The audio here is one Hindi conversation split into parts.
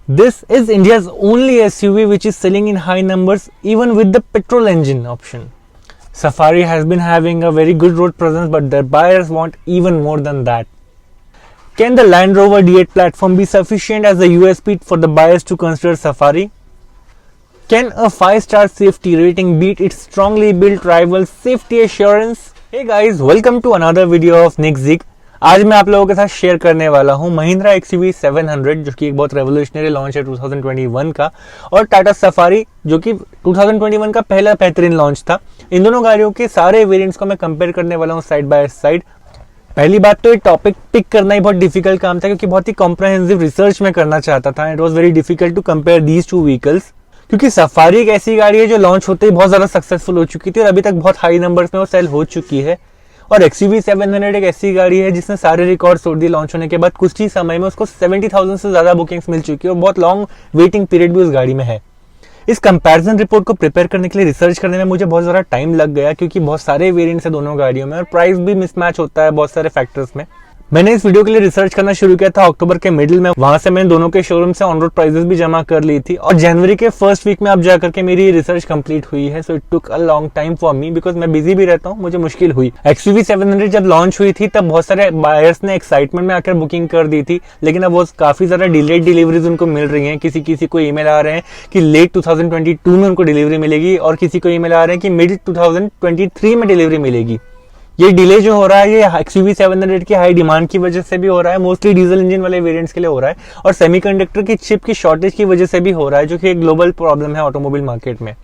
This is India's only SUV which is selling in high numbers even with the petrol engine option. Safari has been having a very good road presence, but their buyers want even more than that. Can the Land Rover D8 platform be sufficient as a USP for the buyers to consider Safari? Can a 5-star safety rating beat its strongly built rival Safety Assurance? Hey guys, welcome to another video of Nick Zig. आज मैं आप लोगों के साथ शेयर करने वाला हूं महिंद्रा XUV 700 जो कि एक बहुत रेवोल्यूशनरी लॉन्च है 2021 का, और टाटा सफारी जो कि 2021 का पहला बेहतरीन लॉन्च था। इन दोनों गाड़ियों के सारे वेरिएंट्स को मैं कंपेयर करने वाला हूं साइड बाय साइड। पहली बात तो ये टॉपिक पिक करना ही बहुत डिफिकल्ट काम था क्योंकि बहुत ही कॉम्प्रहेंसिव रिसर्च में करना चाहता था। It was very difficult to compare these two vehicles, क्योंकि सफारी एक ऐसी गाड़ी है जो लॉन्च होते ही बहुत ज्यादा सक्सेसफुल हो चुकी थी और अभी तक बहुत हाई नंबर्स में वो सेल हो चुकी है। और XUV 700 एक ऐसी गाड़ी है जिसने सारे रिकॉर्ड तोड़ दिए लॉन्च होने के बाद। कुछ ही समय में उसको 70,000 से ज्यादा बुकिंग्स मिल चुकी है और बहुत लॉन्ग वेटिंग पीरियड भी उस गाड़ी में है। इस कंपैरिजन रिपोर्ट को प्रिपेयर करने के लिए रिसर्च करने में मुझे बहुत ज्यादा टाइम लग गया क्योंकि बहुत सारे वेरिएंट्स है दोनों गाड़ियों में और प्राइस भी मिसमैच होता है बहुत सारे फैक्टर्स में। मैंने इस वीडियो के लिए रिसर्च करना शुरू किया था अक्टूबर के मिडिल में। वहां से मैंने दोनों के शोरूम से ऑन रोड प्राइसेस भी जमा कर ली थी और जनवरी के फर्स्ट वीक में अब जाकर के मेरी रिसर्च कंप्लीट हुई है। So it took a long time for me because मैं बिजी भी रहता हूँ, मुझे मुश्किल हुई। XUV 700 जब लॉन्च हुई थी तब बहुत सारे बायर्स ने एक्साइटमेंट में आकर बुकिंग कर दी थी, लेकिन अब वो काफी ज्यादा डिलेड डिलीवरीज उनको मिल रही है। किसी को ईमेल आ रहे हैं कि लेट 2022 में उनको डिलीवरी मिलेगी और किसी को ईमेल आ रहे हैं कि मिड 2023 में डिलीवरी मिलेगी। ये डिले जो हो रहा है ये XUV 700 की हाई डिमांड की वजह से भी हो रहा है, मोस्टली डीजल इंजन वाले वेरिएंट्स के लिए हो रहा है, और सेमीकंडक्टर की चिप की शॉर्टेज की वजह से भी हो रहा है जो कि एक ग्लोबल प्रॉब्लम है ऑटोमोबाइल मार्केट में।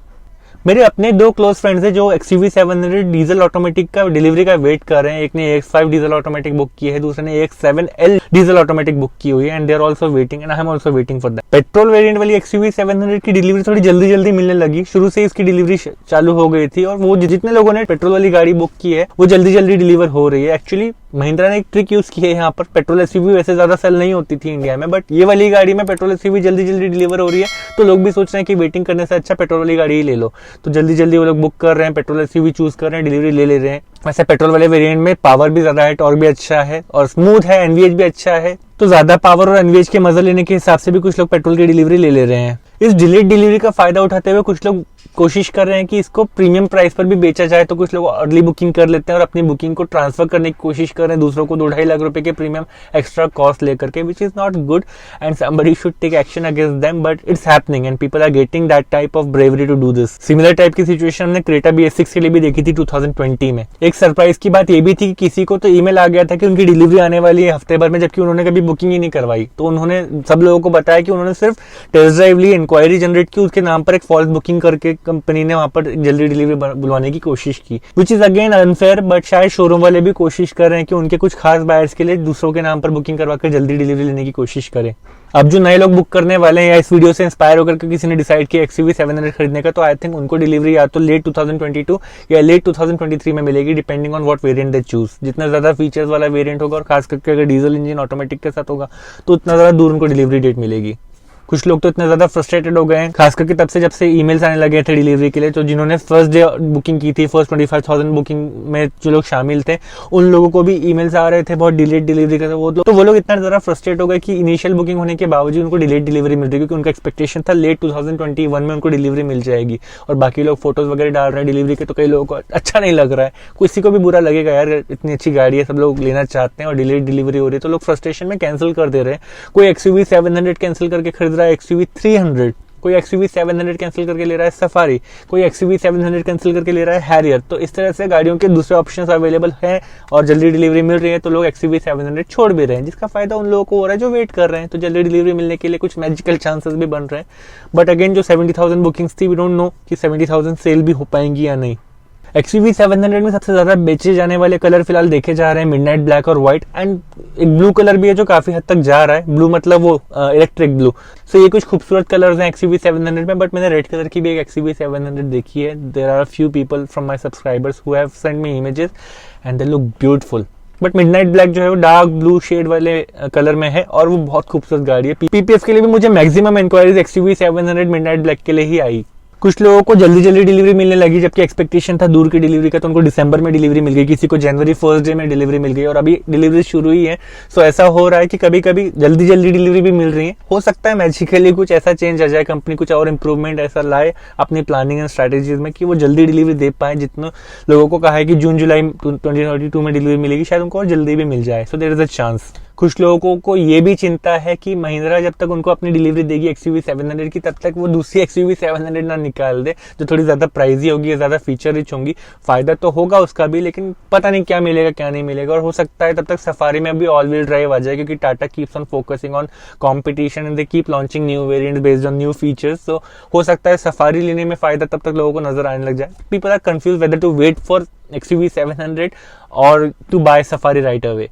मेरे अपने दो क्लोज फ्रेंड्स हैं जो XUV 700 डीजल ऑटोमेटिक का डिलीवरी का वेट कर रहे हैं। एक ने AX5 डीजल ऑटोमेटिक बुक की है, दूसरे ने AX7L डीजल ऑटोमेटिक बुक की हुई है, and they are also waiting and I am also waiting for that. Petrol variant वाली XUV 700 की डिलीवरी थोड़ी जल्दी मिलने लगी। शुरू से इसकी डिलीवरी चालू हो गई थी और वो जितने लोगों ने पेट्रोल वाली गाड़ी बुक की है वो जल्दी डिलीवर हो रही है। एक्चुअली महिंद्रा ने एक ट्रिक यूज की है यहाँ पर। पेट्रोल SUV वैसे ज्यादा सेल नहीं होती थी इंडिया में, बट ये वाली गाड़ी में पेट्रोल SUV जल्दी डिलीवर हो रही है, तो लोग भी सोच रहे हैं कि वेटिंग करने से अच्छा पेट्रोल वाली गाड़ी ही ले लो। तो जल्दी वो लोग बुक कर रहे हैं, पेट्रोल SUV चूज कर रहे हैं, डिलीवरी ले रहे हैं। वैसे पेट्रोल वाले वेरिएंट में पावर भी ज्यादा है, टॉर्क भी अच्छा है और स्मूथ है, NVH भी अच्छा है। तो ज्यादा पावर और NVH के मजा लेने के हिसाब से भी कुछ लोग पेट्रोल की डिलीवरी ले रहे हैं। इस डिलेड डिलीवरी का फायदा उठाते हुए कुछ लोग कोशिश कर रहे हैं कि इसको प्रीमियम प्राइस पर भी बेचा जाए, तो कुछ लोग अर्ली बुकिंग कर लेते हैं और अपनी बुकिंग को ट्रांसफर करने की कोशिश कर रहे हैं दूसरों को 2-2.5 लाख रुपए के प्रीमियम एक्स्ट्रा कॉस्ट लेकर के, which is not good and somebody should take action against them, but it's happening and people are getting that type of bravery to do this. Similar type की सिचुएशन हमने क्रेटा BS6 के लिए भी देखी थी 2020 में। एक सरप्राइज की बात ये भी थी कि किसी को तो ईमेल आ गया था कि उनकी डिलीवरी आने वाली है हफ्ते भर में, जबकि उन्होंने कभी बुकिंग ही नहीं करवाई। तो उन्होंने सब लोगों को बताया कि उन्होंने सिर्फ टेस्ट ड्राइव ली, इंक्वायरी जनरेट की, उसके नाम पर एक फॉल्स बुकिंग करके कंपनी ने वहां पर जल्दी डिलीवरी बुलवाने की कोशिश की, विच इज अगेन अनफेयर। बट शायद शोरूम वाले भी कोशिश कर रहे हैं कि उनके कुछ खास बायर्स के लिए दूसरों के नाम पर बुकिंग करवाकर जल्दी डिलीवरी लेने की कोशिश करें। अब जो नए लोग बुक करने वाले हैं या इस वीडियो से इंस्पायर होकर के किसी ने डिसाइड किया XUV 700 खरीदने का, तो आई थिंक उनको डिलीवरी या तो लेट 2022 या लेट 2023 में मिलेगी, depending on what variant they choose. जितना ज्यादा फीचर्स वाला वेरिएंट होगा और खास करके अगर डीजल इंजन ऑटोमेटिक के साथ होगा तो उतना ज्यादा दूर उनको डिलीवरी डेट मिलेगी। कुछ लोग तो इतने ज्यादा फ्रस्ट्रेटेड हो गए हैं, खास करके तब से जब से ईमेल्स आने लगे थे डिलीवरी के लिए। तो जिन्होंने फर्स्ट डे बुकिंग की थी, फर्स्ट 25,000 बुकिंग में जो लोग शामिल थे, उन लोगों को भी ईमेल्स आ रहे थे बहुत डिलेड डिलीवरी का। वो लोग इतना ज्यादा फ्रस्ट्रेट हो गए कि इनिशियल बुकिंग होने के बावजूद उनको डिलेड डिलीवरी मिल रही है, क्योंकि उनका एक्सपेक्टेशन था लेट 2021 में उनको डिलीवरी मिल जाएगी। और बाकी लोग फोटोज वगैरह डाल रहे हैं डिलीवरी के, तो कई लोगों को अच्छा नहीं लग रहा है। किसी को भी बुरा लगेगा यार, इतनी अच्छी गाड़ी है, सब लोग लेना चाहते हैं और डिलेड डिलीवरी हो रही है, तो लोग फ्रस्ट्रेशन में कैंसिल कर दे रहे हैं। कोई XUV 700 कैंसिल करके खरीद रहा है XUV 300, कोई XUV 700 कैंसिल करके ले रहा है सफारी, कोई XUV 700 कैंसिल करके ले रहा है हैरियर। तो इस तरह से गाड़ियों के दूसरे ऑप्शंस अवेलेबल हैं और जल्दी डिलीवरी मिल रही है, तो लोग XUV 700 छोड़ भी रहे हैं, जिसका फायदा उन लोगों को हो रहा है जो वेट कर रहे हैं। तो जल्दी डिलीवरी मिलने के लिए कुछ मैजिकल चांसेस भी बन रहे हैं। बट अगेन जो 70,000 बुकिंग्स थी, वी डोंट नो कि 70,000 सेल भी हो पाएंगी या नहीं। XUV 700 में सबसे ज्यादा बेचे जाने वाले कलर फिलहाल देखे जा रहे हैं मिडनाइट ब्लैक और व्हाइट, एंड एक ब्लू कलर भी है जो काफी हद तक जा रहा है। ब्लू मतलब वो इलेक्ट्रिक ब्लू। सो ये कुछ खूबसूरत कलर्स हैं XUV 700 में, बट मैंने रेड कलर की भी एक XUV 700 देखी है। There are few people from my subscribers who have send me images and they look beautiful. But midnight black जो है वो डार्क ब्लू शेड वाले कलर में है और वो बहुत खूबसूरत गाड़ी है। PPF के लिए भी मुझे maximum inquiries XUV 700 midnight black के लिए ही आई। कुछ लोगों को जल्दी जल्दी डिलीवरी मिलने लगी, जबकि एक्सपेक्टेशन था दूर की डिलीवरी का, तो उनको दिसंबर में डिलीवरी मिल गई, किसी को जनवरी फर्स्ट डे में डिलीवरी मिल गई और अभी डिलीवरी शुरू ही है। सो ऐसा हो रहा है कि कभी कभी जल्दी जल्दी डिलीवरी भी मिल रही है। हो सकता है मैजिकली कुछ ऐसा चेंज आ जाए, कंपनी कुछ और इंप्रूवमेंट ऐसा लाए अपनी प्लानिंग एंड स्ट्रैटेजीज में कि वो जल्दी डिलीवरी दे पाए। जितने लोगों को कहा है कि जून जुलाई 2022 में डिलीवरी मिलेगी, शायद उनको और जल्दी भी मिल जाए। So there is a chance. कुछ लोगों को ये भी चिंता है कि महिंद्रा जब तक उनको अपनी डिलीवरी देगी XUV 700 की, तब तक वो दूसरी XUV 700 ना निकाल दे जो थोड़ी ज्यादा प्राइजी होगी, ज्यादा फीचर रिच होंगी। फायदा तो होगा उसका भी, लेकिन पता नहीं क्या मिलेगा क्या नहीं मिलेगा। और हो सकता है तब तक सफारी में भी ऑल व्हील ड्राइव आ जाए, क्योंकि Tata keeps on focusing on competition and they keep launching new variants based on new features. तो हो सकता है सफारी लेने में फायदा तब तक लोगों को नजर आने लग जाए। People are confuse whether to wait for XUV 700 और to buy Safari right away.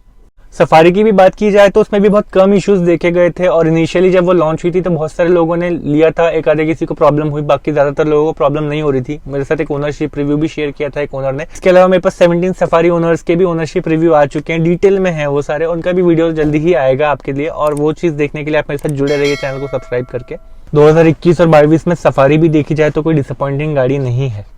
Safari की भी बात की जाए तो उसमें भी बहुत कम इश्यूज देखे गए थे, और इनिशियली जब वो लॉन्च हुई थी तो बहुत सारे लोगों ने लिया था, एक आधे किसी को प्रॉब्लम हुई, बाकी ज्यादातर लोगों को प्रॉब्लम नहीं हो रही थी। मेरे साथ एक ओनरशिप रिव्यू भी शेयर किया था एक ओनर ने। इसके अलावा मेरे पास 17 सफारी ओनर्स के भी ओनरशिप रिव्यू आ चुके हैं, डिटेल में है वो सारे, उनका भी वीडियो जल्दी ही आएगा आपके लिए। और वो चीज देखने के लिए आप मेरे साथ जुड़े रहिए, चैनल को सब्सक्राइब करके। 2021 और 2022 में सफारी भी देखी जाए तो कोई डिसअपॉइंटिंग गाड़ी नहीं है।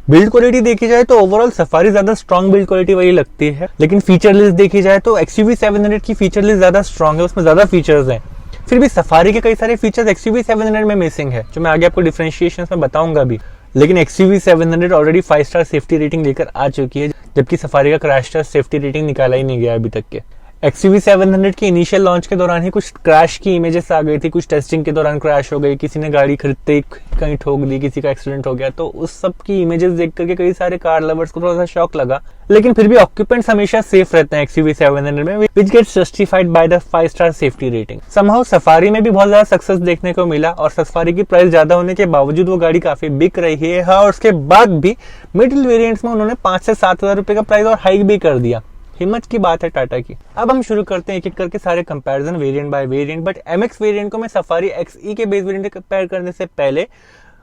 बिल्ड क्वालिटी देखी जाए तो ओवरऑल सफारी ज्यादा स्ट्रॉन्ग बिल्ड क्वालिटी वाली लगती है, लेकिन फीचर लिस्ट देखी जाए तो XUV 700 की फीचर लिस्ट ज्यादा स्ट्रॉन्ग है, उसमें ज्यादा फीचर्स हैं। फिर भी सफारी के कई सारे फीचर्स XUV 700 में मिसिंग है, जो मैं आगे आपको डिफरेंशिएशंस में बताऊंगा भी। लेकिन XUV 700 already 5 star safety rating लेकर आ चुकी है, जबकि सफारी का क्रैश टेस्ट सेफ्टी रेटिंग निकाला ही नहीं गया अभी तक के। XUV 700 के इनिशियल लॉन्च के दौरान ही कुछ क्रैश की इमेजेस आ गई थी, कुछ टेस्टिंग के दौरान क्रैश हो गई, किसी ने गाड़ी खरीदते ही कहीं ठोक दी, किसी का एक्सीडेंट हो गया। तो उस सब की इमेजेस देख करके कई सारे कार लवर्स को थोड़ा सा शॉक लगा। लेकिन फिर भी ऑक्यूपेंट्स हमेशा सेफ रहते हैं XUV 700 में, which gets justified by the 5 star safety rating. Somehow Safari में भी बहुत ज्यादा सक्सेस देखने को मिला, और सफारी की प्राइस ज्यादा होने के बावजूद वो गाड़ी काफी बिक रही है। और उसके बाद भी मिडिल वेरिएंट्स में उन्होंने 5 से 7 हजार रुपए का प्राइस और हाइक भी कर दिया। हिम्मत की बात है टाटा की। अब हम शुरू करते हैं एक एक करके सारे comparison variant by variant. But MX variant को मैं सफारी XE के बेस वेरिएंट से कंपेयर करने से पहले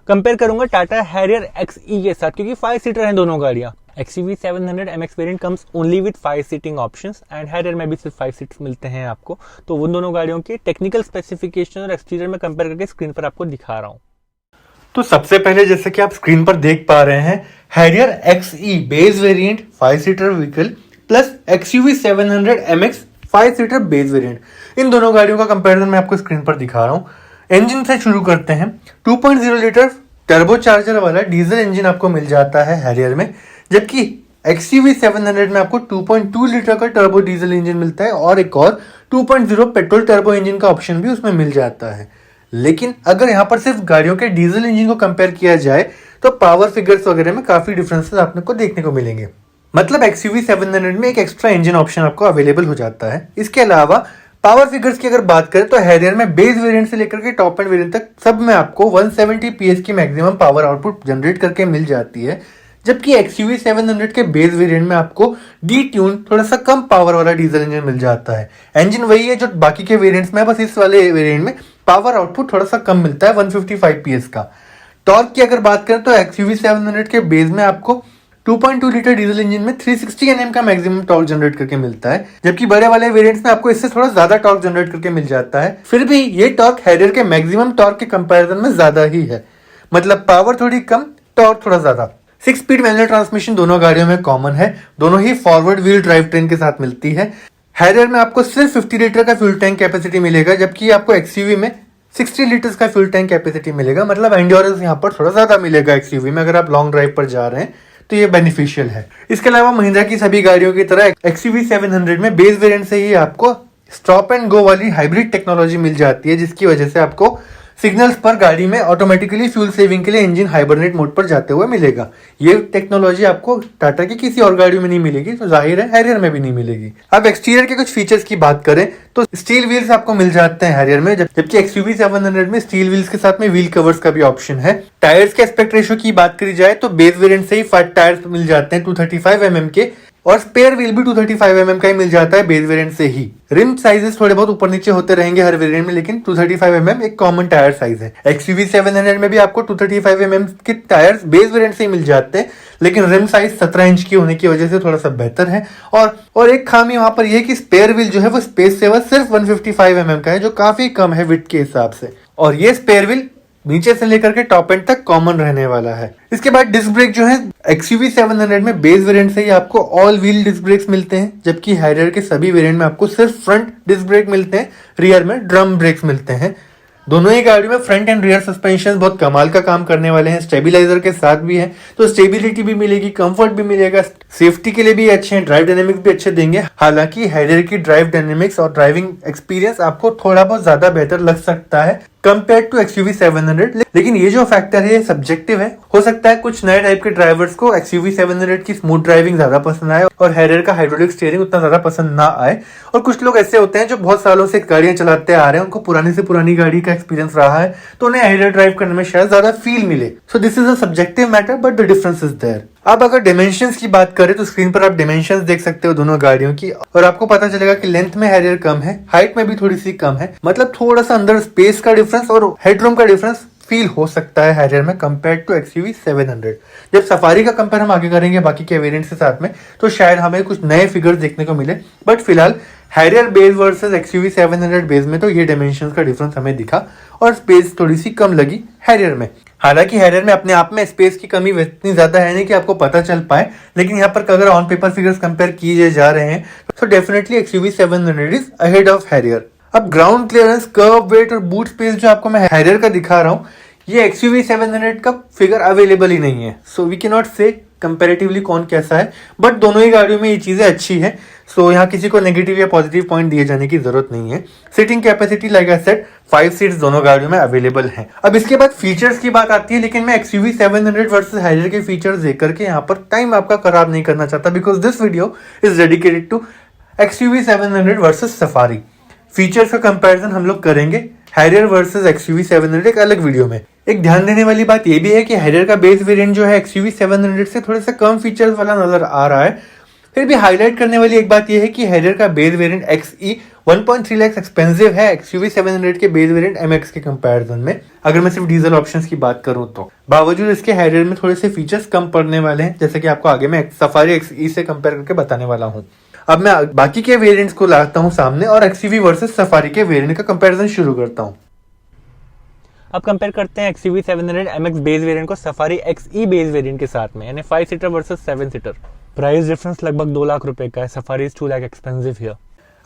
कंपेयर करूंगा टाटा हैरियर XE के साथ, क्योंकि 5 सीटर हैं दोनों गाड़ियां। XUV 700 MX variant comes only with 5 seating options, and Harrier में भी सिर्फ 5 सीट्स मिलते हैं आपको। तो उन दोनों गाड़ियों के टेक्निकल स्पेसिफिकेशन और एक्सटीरियर में कंपेयर करके स्क्रीन पर आपको दिखा रहा हूँ। तो सबसे पहले जैसे कि आप स्क्रीन पर देख पा रहे हैं, Harrier XE base variant 5 seater vehicle plus XUV 700 MX 5 seater base variant, इन दोनों गाड़ियों का कंपैरिजन मैं आपको स्क्रीन पर दिखा रहा हूं। इंजन से शुरू करते हैं। 2.0 लीटर टर्बो चार्जर वाला डीजल इंजन आपको मिल जाता है हैरियर में, जबकि XUV 700 में आपको 2.2 लीटर का टर्बो डीजल इंजन मिलता है, और एक और 2.0 पेट्रोल टर्बो इंजन का ऑप्शन भी उसमें मिल जाता है। लेकिन अगर यहाँ पर सिर्फ गाड़ियों के डीजल इंजन को कंपेयर किया जाए तो पावर फिगर्स वगैरह में काफी डिफरेंसेस आपने को देखने को मिलेंगे। मतलब XUV 700 में एक एक्स्ट्रा इंजन ऑप्शन आपको अवेलेबल हो जाता है। इसके अलावा पावर फिगर्स की अगर बात करें तो हैरियर में बेस वेरिएंट से लेकर के टॉप एंड वेरिएंट तक सब में आपको 170 PS की मैक्सिमम पावर आउटपुट जनरेट करके मिल जाती है, जबकि XUV 700 के बेस वेरिएंट में आपको डी ट्यून थोड़ा सा कम पावर वाला डीजल इंजन मिल जाता है। इंजन वही है जो बाकी के वेरिएंट्स में, बस इस वाले वेरिएंट में पावर आउटपुट थोड़ा सा कम मिलता है, 155 PS का। टॉर्क की अगर बात करें तो XUV 700 के बेस में आपको 2.2 लीटर डीजल इंजन में 360 Nm का मैक्सिमम टॉर्क जनरेट करके मिलता है, जबकि बड़े वाले वेरिएंट्स में आपको इससे थोड़ा ज्यादा टॉर्क जनरेट करके मिल जाता है। फिर भी ये टॉर्क हैरियर के मैक्सिमम टॉर्क के कंपैरिजन में ज्यादा ही है, मतलब पावर थोड़ी कम, टॉर्क थोड़ा ज्यादा। 6 स्पीड मैनुअल ट्रांसमिशन दोनों गाड़ियों में कॉमन है, दोनों ही फॉरवर्ड व्हील ड्राइव ट्रेन के साथ मिलती है। हैरियर में आपको सिर्फ 50 लीटर का फ्यूल टैंक कैपेसिटी मिलेगा, जबकि आपको XUV में 60 लीटर्स का फ्यूल टैंक कैपेसिटी मिलेगा। मतलब एंड्योरेंस यहाँ पर थोड़ा ज्यादा मिलेगा XUV में, अगर आप लॉन्ग ड्राइव पर जा रहे हैं तो ये बेनिफिशियल है। इसके अलावा महिंद्रा की सभी गाड़ियों की तरह XUV 700 में बेस वेरिएंट से ही आपको स्टॉप एंड गो वाली हाइब्रिड टेक्नोलॉजी मिल जाती है, जिसकी वजह से आपको सिग्नल्स पर गाड़ी में ऑटोमेटिकली फ्यूल सेविंग के लिए इंजन हाइबरनेट मोड पर जाते हुए मिलेगा। ये टेक्नोलॉजी आपको टाटा की किसी और गाड़ियों में नहीं मिलेगी, तो जाहिर है हैरियर में भी नहीं मिलेगी। अब एक्सटीरियर के कुछ फीचर्स की बात करें तो स्टील व्हील्स आपको मिल जाते हैं हैरियर में, जबकि XUV 700 में स्टील व्हील्स के साथ में व्हील कवर्स का भी ऑप्शन है। टायर्स के एस्पेक्ट रेशियो की बात करी जाए तो बेस वेरिएंट से ही 5 टायर्स मिल जाते हैं 235 mm के, और स्पेयर व्हील भी 235 mm का ही मिल जाता है बेस वेरिएंट से ही। रिम साइजेस थोड़े बहुत ऊपर नीचे होते रहेंगे हर वेरिएंट में, लेकिन 235 mm एक कॉमन टायर साइज है। XUV 700 में भी आपको 235 mm के टायर्स बेस वेरिएंट से ही मिल जाते हैं, लेकिन रिम साइज 17 इंच की होने की वजह से थोड़ा सा बेहतर है। और एक खामी वहां पर यह कि स्पेयर व्हील जो है वो स्पेस सेवर सिर्फ 155 mm का है, जो काफी कम है विड्थ के हिसाब से। और ये स्पेयर व्हील नीचे से लेकर के टॉप एंड तक कॉमन रहने वाला है। इसके बाद डिस्क ब्रेक जो है XUV 700 में बेस वेरिएंट से ही आपको ऑल व्हील डिस्क ब्रेक्स मिलते हैं, जबकि हैरियर के सभी वेरिएंट में आपको सिर्फ फ्रंट डिस्क ब्रेक मिलते हैं, रियर में ड्रम ब्रेक्स मिलते हैं। दोनों ही गाड़ियों में फ्रंट एंड रियर सस्पेंशन बहुत कमाल का काम करने वाले हैं, स्टेबिलाईजर के साथ भी है, तो स्टेबिलिटी भी मिलेगी, कंफर्ट भी मिलेगा, सेफ्टी के लिए भी अच्छे हैं, ड्राइव डायनेमिक्स भी अच्छे देंगे। हालांकि हैरियर की ड्राइव डायनेमिक्स और ड्राइविंग एक्सपीरियंस आपको थोड़ा बहुत ज्यादा बेहतर लग सकता है कंपेयर टू XUV 700, लेकिन ये जो फैक्टर है ये सब्जेक्टिव है। हो सकता है कुछ नए टाइप के ड्राइवर्स को XUV 700 की स्मूथ ड्राइविंग ज्यादा पसंद आए और हैरियर का हाइड्रोलिक स्टीयरिंग उतना ज्यादा पसंद ना आए, और कुछ लोग ऐसे होते हैं जो बहुत सालों से गाड़ियां चलाते आ रहे हैं, उनको पुरानी से पुरानी गाड़ी का एक्सपीरियंस रहा है, तो उन्हें हैरियर ड्राइव करने में शायद ज्यादा फील मिले। So this is a subjective matter, but the difference is there. अब अगर डायमेंशंस की बात करें तो स्क्रीन पर आप डायमेंशंस देख सकते हो दोनों गाड़ियों की, और आपको पता चलेगा कि लेंथ में हैरियर कम है, हाइट में भी थोड़ी सी कम है, मतलब थोड़ा सा अंदर स्पेस का डिफरेंस और हेडरूम का डिफरेंस फील हो सकता है हैरियर में कंपेयर टू XUV 700। जब सफारी का कंपेयर हम आगे करेंगे बाकी के वेरिएंट्स के साथ में, तो शायद हमें कुछ नए फिगर्स देखने को मिले, बट फिलहाल Harrier base versus XUV 700 base में तो ये डायमेंशंस का डिफरेंस हमें दिखा और स्पेस थोड़ी सी कम लगी हैरियर में। हालांकि हैरियर में अपने आप में स्पेस की कमी इतनी ज्यादा है नहीं कि आपको पता चल पाए, लेकिन यहाँ पर अगर ऑन पेपर फिगर्स कंपेयर किए जा रहे हैं तो definitely XUV 700 is ahead of Harrier. अब ग्राउंड क्लियरेंस, कर्व वेट और बूट स्पेस जो आपको मैं हैरियर का दिखा रहा हूँ, ये XUV 700 का फिगर अवेलेबल ही नहीं है, सो वी कैन नॉट से कंपैरेटिवली कौन कैसा है, बट दोनों ही गाड़ियों में ये चीजें अच्छी है, सो यहाँ किसी को नेगेटिव या पॉजिटिव पॉइंट दिए जाने की जरूरत नहीं है। Seating capacity like I said 5 seats दोनों गाड़ियों में अवेलेबल हैं। अब इसके बाद फीचर्स की बात आती है, लेकिन मैं XUV 700 वर्सेस हैरियर के फीचर्स देख करके यहाँ पर टाइम आपका खराब नहीं करना चाहता, because this video is dedicated to XUV 700 versus Safari. Features का कंपैरिजन हम लोग करेंगे हैरियर वर्सेस XUV 700 एक अलग वीडियो में। एक ध्यान देने वाली बात यह भी है कि हैरियर का बेस वेरिएंट जो है XUV 700 से थोड़ा सा कम फीचर्स वाला नजर आ रहा है। फिर भी हाईलाइट करने वाली एक बात यह है कि हैरियर का base variant XE 1.3 lakh expensive है XUV 700 के बेस वेरिएंट MX के कंपैरिजन में, अगर मैं सिर्फ डीजल ऑप्शंस की बात करूं तो। बावजूद इसके हैरियर में थोड़े से फीचर्स कम पड़ने वाले हैं, जैसे कि आपको आगे मैं सफारी XE से कंपेयर करके बताने वाला हूं। अब मैं बाकी के वेरिएंट्स को लाता हूं सामने और XUV वर्सेस सफारी के वेरिएंट का कंपैरिजन शुरू करता हूं। अब कंपेयर करते हैं XUV 700 MX बेस वेरिएंट को सफारी XE बेस वेरिएंट के साथ में, यानी 5 seater versus 7 seater. Price difference लगभग 2 लाख रुपए का है, safari is 2 lakh expensive here.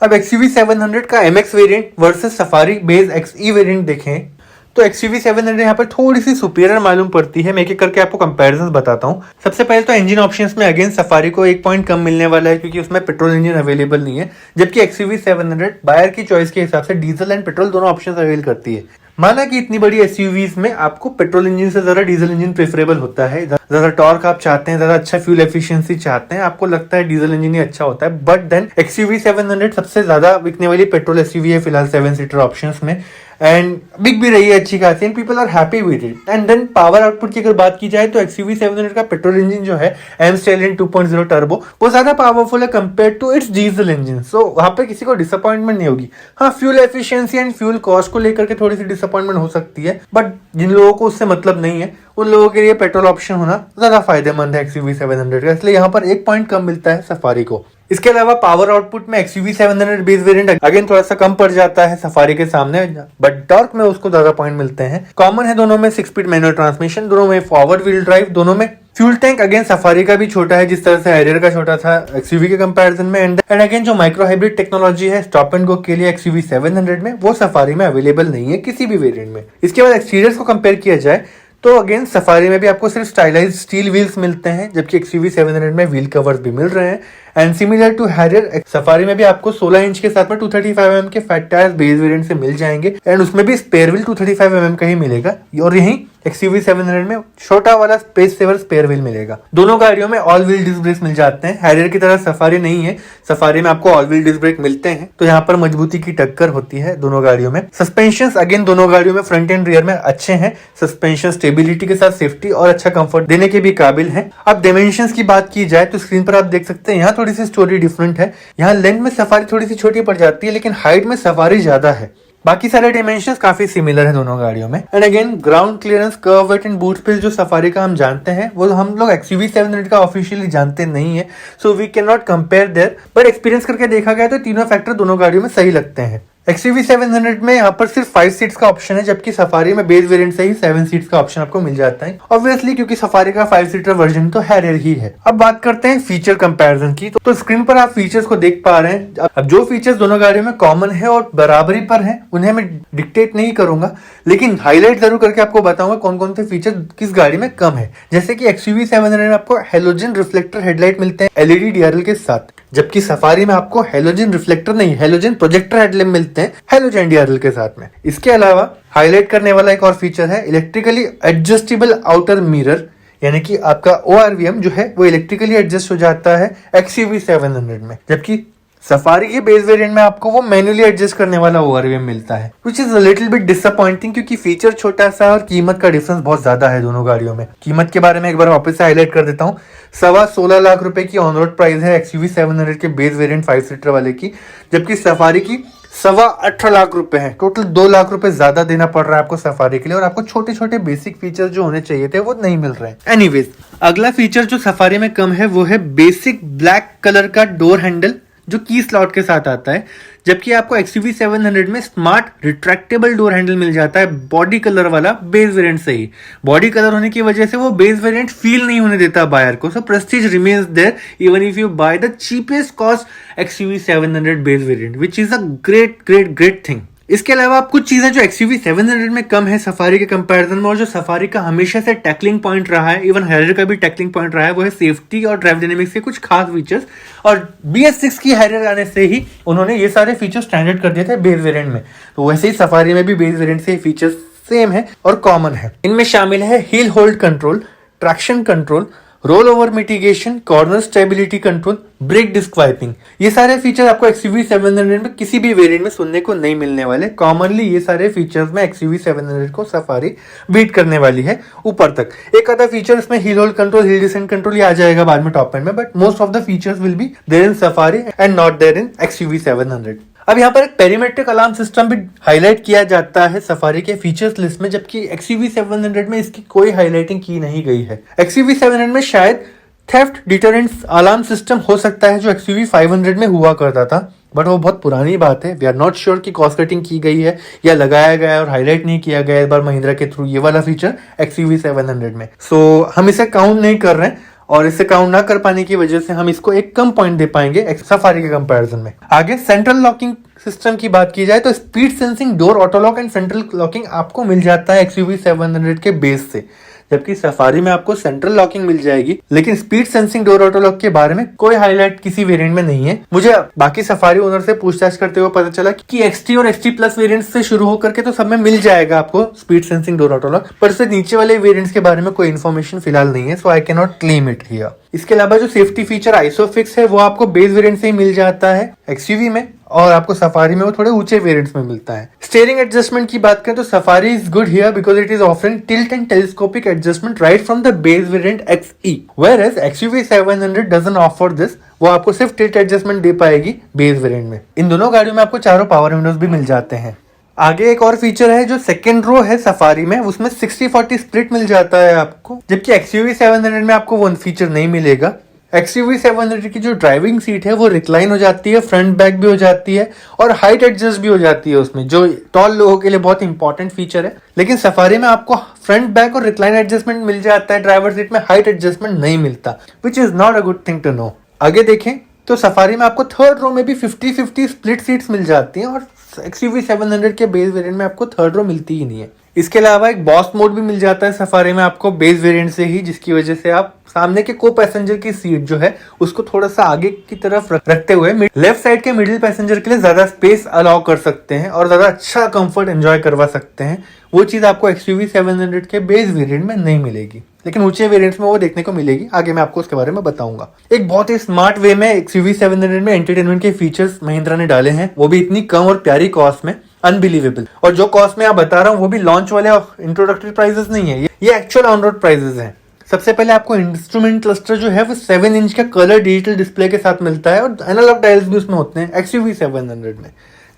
अब XUV 700 का MX variant versus safari base XE variant देखें तो XUV 700 यहाँ पर थोड़ी सी सुपीरियर मालूम पड़ती है। मैं एक एक करके आपको कंपैरिजन बताता हूँ। सबसे पहले तो इंजन ऑप्शंस में अगेन सफारी को 1 पॉइंट कम मिलने वाला है, क्योंकि उसमें पेट्रोल इंजन अवेलेबल नहीं है, जबकि XUV 700 बायर की चॉइस के हिसाब से डीजल एंड पेट्रोल दोनों ऑप्शन अवेल करती है। माना कि इतनी बड़ी SUVs में आपको पेट्रोल इंजन से ज्यादा डीजल इंजन प्रेफरेबल होता है, ज्यादा टॉर्क आप चाहते हैं, ज्यादा अच्छा फ्यूल एफिशिएंसी चाहते हैं, आपको लगता है डीजल इंजन ही अच्छा होता है, बट देन XUV 700 सबसे ज्यादा बिकने वाली पेट्रोल SUV है फिलहाल 7 सीटर ऑप्शंस में, एंड बिक भी रही है अच्छी खासी, and people are happy with it. And then power output की अगर बात की जाए तो XUV 700 का पेट्रोल इंजन जो है M Stallion 2.0 टर्बो वो ज्यादा पावरफुल है compare to its diesel engine, so वहां पे किसी को डिसअपॉइंटमेंट नहीं होगी। हाँ, fuel efficiency and fuel cost को लेकर के थोड़ी सी डिसअपॉइंटमेंट हो सकती है, बट जिन लोगों को उससे मतलब नहीं है उन लोगों के लिए पेट्रोल ऑप्शन होना ज्यादा फायदेमंद है XUV 700 का, इसलिए यहाँ पर 1 पॉइंट कम मिलता है सफारी को। इसके अलावा पावर आउटपुट में XUV 700 बेस वेरिएंट अगेन थोड़ा सा कम पड़ जाता है सफारी के सामने, बट टॉर्क में उसको ज्यादा पॉइंट मिलते हैं। कॉमन है दोनों में 6 स्पीड मैनुअल ट्रांसमिशन, दोनों में फॉरवर्ड व्हील ड्राइव, दोनों में फ्यूल टैंक अगेन सफारी का भी छोटा है जिस तरह से हैरियर का छोटा था XUV के कंपैरिजन में, एंड अगेन जो माइक्रो हाइब्रिड टेक्नोलॉजी है स्टॉप एंड गो के लिए XUV 700 में वो सफारी में अवेलेबल नहीं है किसी भी वेरिएंट में। इसके बाद एक्सटीरियर्स को कंपेयर किया जाए तो अगेन सफारी में भी आपको सिर्फ स्टाइलाइज्ड स्टील व्हील्स मिलते हैं, जबकि XUV 700 में व्हील कवर्स भी मिल रहे हैं। And similar to Harrier Safari में भी आपको 16 इंच के साथ में 235 mm के फैट टायर्स बेस वेरिएंट से मिल जाएंगे, एंड उसमें भी स्पेयर व्हील 235 mm का ही मिलेगा, और यही XUV 700 में छोटा वाला स्पेस सेवर स्पेयर व्हील मिलेगा। दोनों गाड़ियों में ऑल व्हील डिस्क ब्रेक्स मिल जाते हैं, हैरियर की तरह सफारी नहीं है, सफारी में आपको ऑल व्हील डिस्क ब्रेक मिलते हैं, तो यहाँ पर मजबूती की टक्कर होती है दोनों गाड़ियों में। सस्पेंशन अगेन दोनों गाड़ियों में फ्रंट एंड रियर में अच्छे हैं, सस्पेंशन स्टेबिलिटी के साथ सेफ्टी और अच्छा कंफर्ट देने के भी काबिल है। अब डायमेंशंस की बात की जाए तो स्क्रीन पर आप देख सकते हैं यहाँ थोड़ी सी स्टोरी डिफरेंट है, यहाँ लेंथ में सफारी थोड़ी सी छोटी पड़ जाती है, लेकिन हाइट में सफारी ज्यादा है। बाकी सारे डायमेंशंस काफी सिमिलर है दोनों गाड़ियों में। And again ground clearance, curve wait and boot space जो सफारी का हम जानते हैं वो हम लोग XUV 700 का ऑफिशियली जानते नहीं है, so we can not compare there, but experience करके देखा गया तो तीनों फैक्टर दोनों गाड़ियों में सही लगते हैं। XUV 700 में यहाँ पर सिर्फ 5 सीट्स का ऑप्शन है, जबकि सफारी में बेस वेरिएंट से ही 7 सीट्स का ऑप्शन आपको मिल जाता है, ऑब्वियसली क्योंकि सफारी का 5 सीटर वर्जन तो हैरियर ही है। अब बात करते हैं फीचर कंपैरिजन की। तो स्क्रीन पर आप फीचर्स को देख पा रहे हैं। अब जो फीचर्स दोनों गाड़ियों में कॉमन है और बराबरी पर है उन्हें मैं डिक्टेट नहीं करूंगा, लेकिन हाईलाइट जरूर करके आपको बताऊंगा कौन कौन से फीचर किस गाड़ी में कम है। जैसे कि XUV 700 में आपको हेलोजन रिफ्लेक्टर हेडलाइट मिलते हैं LED DRL के साथ, जबकि सफारी में आपको हेलोजन रिफ्लेक्टर नहीं, हेलोजन प्रोजेक्टर हेडलैम्प मिलते हैं हेलोजन DRL के साथ में। इसके अलावा हाईलाइट करने वाला एक और फीचर है इलेक्ट्रिकली एडजस्टेबल आउटर मिरर, यानी कि आपका ORVM जो है वो इलेक्ट्रिकली एडजस्ट हो जाता है XUV 700 में, जबकि सफारी के बेस वेरिएंट में आपको वो मैन्युअली एडजस्ट करने वाला ORVM मिलता है, which is a little bit disappointing, क्योंकि फीचर छोटा सा और कीमत का डिफरेंस बहुत ज्यादा है दोनों गाड़ियों में। कीमत के बारे में एक बार वापस से हाईलाइट कर देता हूँ। 16.25 लाख रुपए की ऑन रोड प्राइस है XUV 700 के बेस वेरिएंट 5 सीटर वाले की, जबकि सफारी की 18.25 लाख रुपए है। टोटल 2 लाख रुपए ज्यादा देना पड़ रहा है आपको सफारी के लिए, और आपको छोटे छोटे बेसिक फीचर्स जो होने चाहिए थे वो नहीं मिल रहे हैं। एनीवेज, अगला फीचर जो सफारी में कम है वो है बेसिक ब्लैक कलर का डोर हैंडल जो की स्लॉट के साथ आता है, जबकि आपको XUV 700 में स्मार्ट रिट्रैक्टेबल डोर हैंडल मिल जाता है बॉडी कलर वाला बेस वेरिएंट से ही। बॉडी कलर होने की वजह से वो बेस वेरिएंट फील नहीं होने देता बायर को, so prestige remains there even if you buy the cheapest cost XUV 700 base variant, which is a great thing. इसके अलावा आप कुछ चीजें जो XUV 700 में कम है सफारी के कंपैरिजन में, और जो सफारी का हमेशा से टैकलिंग पॉइंट रहा है, इवन हैरियर का भी टैकलिंग पॉइंट रहा है, वो है सेफ्टी और ड्राइव डायनेमिक्स के कुछ खास फीचर्स। और BS6 की हैरियर आने से ही उन्होंने ये सारे फीचर स्टैंडर्ड कर दिए थे बेस वेरिएंट में, तो वैसे ही सफारी में भी बेस वेरिएंट से फीचर्स सेम है और कॉमन है। इनमें शामिल है hill hold control, traction control, roll over mitigation, corner stability control, brake disc wiping. ये सारे फीचर आपको XUV 700 में किसी भी वेरिएंट में सुनने को नहीं मिलने वाले। कॉमनली ये सारे फीचर्स में XUV 700 को सफारी बीट करने वाली है ऊपर तक। एक आधा फीचर इसमें hill hold control, hill descent control ये आ जाएगा बाद में टॉप एंड में, but most of the features will be there in Safari and not there in XUV 700। अब यहाँ पर एक पेरीमेट्रिक अलार्म सिस्टम भी हाईलाइट किया जाता है सफारी के फीचर्स लिस्ट में, जबकि XUV 700 में इसकी कोई हाईलाइटिंग की नहीं गई है। XUV 700 में शायद थेफ्ट डिटरेंस अलार्म सिस्टम हो सकता है जो XUV 500 में हुआ करता था, बट वो बहुत पुरानी बात है। वी आर नॉट श्योर कि कॉस्ट कटिंग की गई है या लगाया गया है और हाईलाइट नहीं किया गया इस बार महिंद्रा के थ्रू ये वाला फीचर XUV 700 में। सो हम इसे काउंट नहीं कर रहे हैं, और इसे काउंट ना कर पाने की वजह से हम इसको एक कम पॉइंट दे पाएंगे सफारी के कंपैरिजन में। आगे सेंट्रल लॉकिंग सिस्टम की बात की जाए तो speed sensing door auto lock and central locking आपको मिल जाता है XUV 700 के बेस से, जबकि सफारी में आपको सेंट्रल लॉकिंग मिल जाएगी, लेकिन speed sensing door auto lock के बारे में कोई हाईलाइट किसी वेरिएंट में नहीं है। मुझे बाकी सफारी ओनर से पूछताछ करते हुए पता चला कि XT और XT प्लस वेरिएंट से शुरू होकर के तो सब में मिल जाएगा आपको speed sensing door auto lock, पर उससे नीचे वाले वेरिएंट्स के बारे में कोई इन्फॉर्मेशन फिलहाल नहीं है, so I can not claim it here. इसके अलावा जो सेफ्टी फीचर आइसोफिक्स है वो आपको बेस वेरिएंट से ही मिल जाता है XUV में, और आपको सफारी में वो थोड़े ऊंचे वेरिएंट्स में मिलता है। स्टीयरिंग एडजस्टमेंट की बात करें तो safari is good here because it is offering tilt and telescopic adjustment right from the base variant XE, whereas XUV 700 doesn't offer this। वो आपको सिर्फ टिल्ट एडजस्टमेंट दे पाएगी बेस वेरिएंट में। इन दोनों गाड़ियों में आपको चारों पावर विंडोज भी मिल जाते हैं। आगे एक और फीचर है जो सेकेंड रो है सफारी में, उसमें 60-40 स्प्लिट मिल जाता है आपको, जबकि XUV 700 में आपको वो फीचर नहीं मिलेगा। XUV 700 की जो ड्राइविंग सीट है वो रिक्लाइन हो जाती है, फ्रंट बैक भी हो जाती है और हाइट एडजस्ट भी हो जाती है उसमें, जो टॉल लोगों के लिए बहुत इंपॉर्टेंट फीचर है। लेकिन सफारी में आपको फ्रंट बैक और रिक्लाइन एडजस्टमेंट मिल जाता है, ड्राइवर सीट में हाइट एडजस्टमेंट नहीं मिलता, which is not a good thing to know. आगे देखें तो सफारी में आपको थर्ड रो में भी 50-50 स्प्लिट सीट्स मिल जाती हैं, और XUV 700 के बेस वेरिएंट में आपको थर्ड रो मिलती ही नहीं है। इसके अलावा एक बॉस मोड भी मिल जाता है सफारी में आपको बेस वेरिएंट से ही, जिसकी वजह से आप सामने के को पैसेंजर की सीट जो है उसको थोड़ा सा आगे की तरफ रखते हुए लेफ्ट साइड के मिडिल पैसेंजर के लिए ज्यादा स्पेस अलाउ कर सकते हैं और ज्यादा अच्छा कंफर्ट एंजॉय करवा सकते हैं। वो चीज आपको XUV 700 के बेस वेरिएंट में नहीं मिलेगी, लेकिन ऊंचे वेरिएंट्स में वो देखने को मिलेगी। आगे मैं आपको उसके बारे में बताऊंगा। एक बहुत ही स्मार्ट वे में XUV 700 में एंटरटेनमेंट के फीचर्स महिंद्रा ने डाले हैं, वो भी इतनी कम और प्यारी कॉस्ट में, अनबिलीवेबल। और जो कॉस्ट में आप बता रहा हूँ वो भी लॉन्च वाले इंट्रोडक्टरी प्राइसेस नहीं है, ये एक्चुअल ऑन रोड प्राइसेस हैं। सबसे पहले आपको इंस्ट्रूमेंट क्लस्टर जो है वो 7 इंच का कलर डिजिटल डिस्प्ले के साथ मिलता है और एनालॉग डायल्स भी उसमें होते हैं XUV 700 में,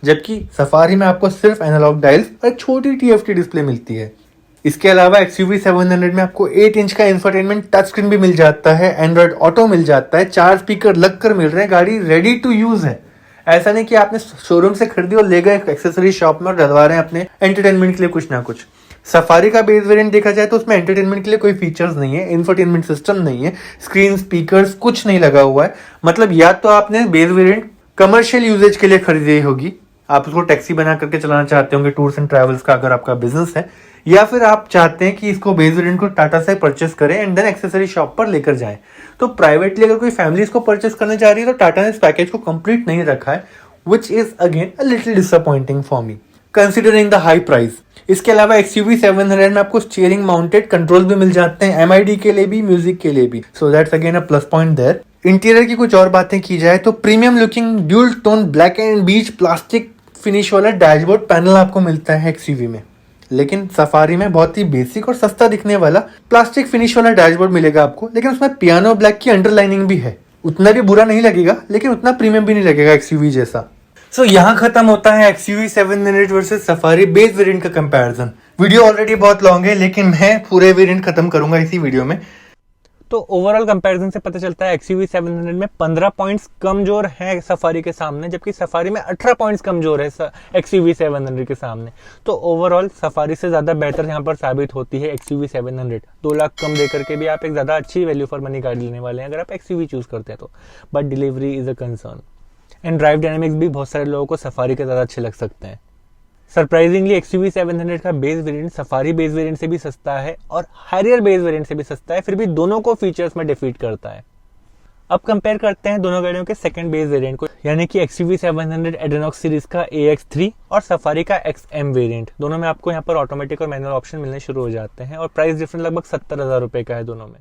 जबकि सफारी में आपको सिर्फ एनालॉग डायल्स और एक छोटी TFT डिस्प्ले मिलती है। इसके अलावा XUV 700 में आपको 8 इंच का इंफोटेनमेंट टच स्क्रीन भी मिल जाता है, एंड्रॉइड ऑटो मिल जाता है, 4 स्पीकर लगकर मिल रहे हैं, गाड़ी रेडी टू यूज है। ऐसा नहीं कि आपने शोरूम से खरीदी और ले गए एक्सेसरी शॉप में और डलवा रहे हैं अपने एंटरटेनमेंट के लिए कुछ ना कुछ। सफारी का बेस वेरिएंट देखा जाए तो उसमें एंटरटेनमेंट के लिए कोई फीचर्स नहीं है, इंफोटेनमेंट सिस्टम नहीं है, स्क्रीन स्पीकर्स कुछ नहीं लगा हुआ है। मतलब या तो आपने बेस वेरिएंट कमर्शियल यूजेज के लिए खरीदी होगी, आप उसको टैक्सी बना करके चलाना चाहते होंगे टूर्स एंड ट्रैवल्स का अगर आपका बिजनेस है, या फिर आप चाहते हैं कि इसको बेस वेरिएंट को टाटा से परचेस करें एंड देन एक्सेसरी शॉप पर लेकर जाएं। तो प्राइवेटली अगर कोई फैमिली इसको परचेस करने जा रही है तो टाटा ने इस पैकेज को कंप्लीट नहीं रखा है, which is again a little disappointing for me considering the high price. इसके अलावा XUV 700 में आपको स्टीयरिंग माउंटेड कंट्रोल भी मिल जाते हैं, MID के लिए भी, म्यूजिक के लिए भी, so that's again a plus point there. Interior की कुछ और बातें की जाए तो premium looking dual tone black and beige plastic finish वाला डैशबोर्ड पैनल आपको मिलता है XUV में, लेकिन सफारी में बहुत ही बेसिक और सस्ता दिखने वाला प्लास्टिक फिनिश वाला डैशबोर्ड मिलेगा आपको, लेकिन उसमें पियानो ब्लैक की अंडरलाइनिंग भी है। उतना भी बुरा नहीं लगेगा लेकिन उतना प्रीमियम भी नहीं लगेगा XUV जैसा। सो यहाँ खत्म होता है XUV 700 versus safari base variant का कंपैरिजन। वीडियो ऑलरेडी बहुत लॉन्ग है लेकिन मैं पूरे वेरिएंट खत्म करूंगा इसी वीडियो में। तो ओवरऑल कंपैरिजन से पता चलता है XUV 700 में 15 पॉइंट्स कमजोर है सफारी के सामने, जबकि सफारी में 18 पॉइंट्स कमजोर है XUV 700 के सामने। तो ओवरऑल सफारी से ज्यादा बेटर यहाँ पर साबित होती है XUV 700। 2 लाख कम देकर के भी आप एक ज्यादा अच्छी वैल्यू फॉर मनी गाड़ी लेने वाले हैं अगर आप XUV चूज करते हैं तो। But delivery is a concern and drive dynamics भी बहुत सारे लोगों को सफारी के ज्यादा अच्छे लग सकते हैं। सरप्राइजिंगली XUV 700 का base variant safari base variant से भी सस्ता है और हैरियर बेस वेरिएंट से भी सस्ता है, फिर भी दोनों को फीचर्स में डिफीट करता है। अब कंपेयर करते हैं दोनों गाड़ियों के सेकंड बेस वेरिएंट को, यानी कि XUV 700 एड्रेनॉक्स सीरीज का AX3 और सफारी का XM वेरिएंट। दोनों में आपको यहाँ पर ऑटोमेटिक और मैनुअल ऑप्शन मिलने शुरू हो जाते हैं और प्राइस डिफरेंस लगभग 70,000 रुपए का है दोनों में।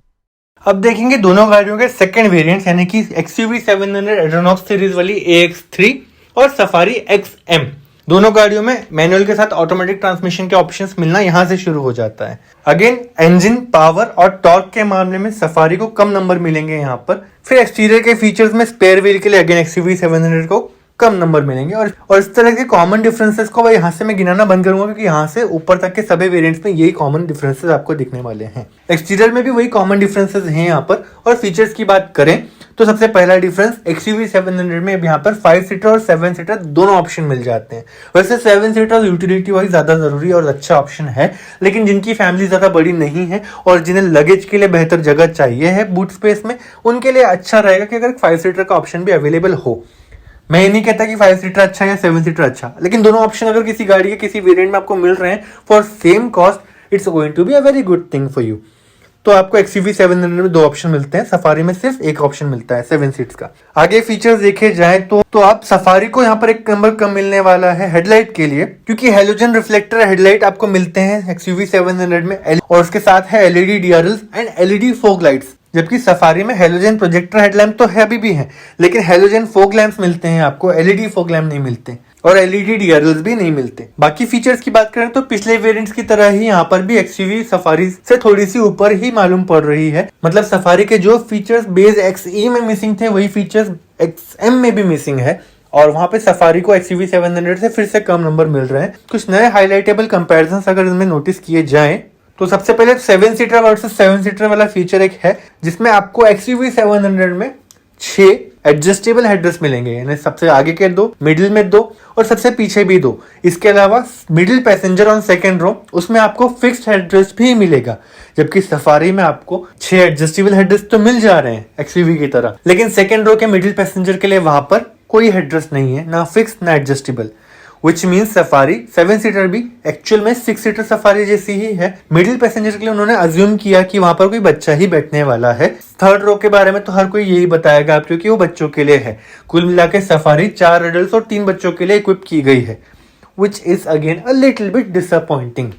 अब देखेंगे दोनों गाड़ियों के सेकंड वेरिएंट्स, यानी कि XUV 700 एड्रेनॉक्स सीरीज वाली AX3 और सफारी XM। दोनों गाड़ियों में मैनुअल के साथ ऑटोमेटिक ट्रांसमिशन के ऑप्शंस मिलना यहां से शुरू हो जाता है। अगेन इंजन पावर और टॉर्क के मामले में सफारी को कम नंबर मिलेंगे यहाँ पर। फिर एक्सटीरियर के फीचर्स में स्पेयर व्हील के लिए अगेन XUV 700 को कम नंबर मिलेंगे और इस तरह के कॉमन डिफरेंसेस को यहाँ से मैं गिनाना बंद करूंगा क्योंकि यहाँ से ऊपर तक के सभी वेरिएंट्स में यही कॉमन डिफरेंसेस आपको दिखने वाले हैं। एक्सटीरियर में भी वही कॉमन डिफरेंसेस हैं यहाँ पर। और फीचर्स की बात करें तो सबसे पहला डिफरेंस XUV 700 में यहाँ पर 5 सीटर और 7 सीटर दोनों ऑप्शन मिल जाते हैं। वैसे 7 सीटर यूटिलिटी वाइज ज्यादा जरूरी और अच्छा ऑप्शन है, लेकिन जिनकी फैमिली ज्यादा बड़ी नहीं है और जिन्हें लगेज के लिए बेहतर जगह चाहिए है बूट स्पेस में, उनके लिए अच्छा रहेगा कि अगर 5 सीटर का ऑप्शन भी अवेलेबल हो। मैं ये नहीं कहता कि 5 सीटर अच्छा या 7 सीटर अच्छा, लेकिन दोनों ऑप्शन अगर किसी गाड़ी के किसी वेरिएंट में आपको मिल रहे हैं for same cost, it's going to be a very good thing for you. तो आपको XUV 700 में 2 ऑप्शन मिलते हैं, सफारी में सिर्फ एक ऑप्शन मिलता है 7 सीट्स का। आगे फीचर्स देखे जाए तो आप सफारी को यहाँ पर एक नंबर कम मिलने वाला है हेडलाइट के लिए, क्योंकि हेलोजन रिफ्लेक्टर हेडलाइट आपको मिलते हैं XUV 700 में और उसके साथ है LED DRLs and LED fog lights. जबकि सफारी में हेलोजन प्रोजेक्टर हेडलैम्प तो है अभी भी है, लेकिन हेलोजन फॉग लैंप्स मिलते हैं आपको, LED फॉग लैंप नहीं मिलते और LED DRLs भी नहीं मिलते। बाकी फीचर्स की बात करें तो पिछले वेरिएंट्स की तरह ही यहाँ पर भी XUV सफारी से थोड़ी सी ऊपर ही मालूम पड़ रही है। मतलब सफारी के जो फीचर्स बेस XE में मिसिंग थे वही फीचर्स XM में भी मिसिंग है और वहां पे सफारी को XUV 700 से फिर से कम नंबर मिल रहे हैं। कुछ नए हाईलाइटेबल कंपैरिजंस अगर इनमें नोटिस किए जाएं तो सबसे पहले 7 सीटर वर्सेस 7 सीटर वाला फीचर एक है जिसमें आपको XUV 700 में 6 एडजस्टेबल हेडरेस्ट मिलेंगे, यानी सबसे आगे के 2, मिडिल में 2 और सबसे पीछे भी 2। इसके अलावा middle passenger on second row उसमें आपको फिक्स्ड हेडरेस्ट भी मिलेगा, जबकि सफारी में आपको 6 एडजस्टेबल हेडरेस्ट तो मिल जा रहे हैं XUV की तरह, लेकिन सेकंड रो के मिडिल पैसेंजर के लिए वहां पर कोई हेडरेस्ट नहीं है, ना फिक्स ना adjustable. Which means safari 7 seater भी एक्चुअल में 6 सीटर सफारी जैसी ही है। मिडिल पैसेंजर के लिए उन्होंने अज्यूम किया कि वहां पर कोई बच्चा ही बैठने वाला है। थर्ड रो के बारे में तो हर कोई यही बताएगा आप, क्योंकि वो बच्चों के लिए है। कुल मिला के सफारी 4 एडल्ट्स और 3 बच्चों के लिए इक्विप की गई है, which is again a little bit disappointing.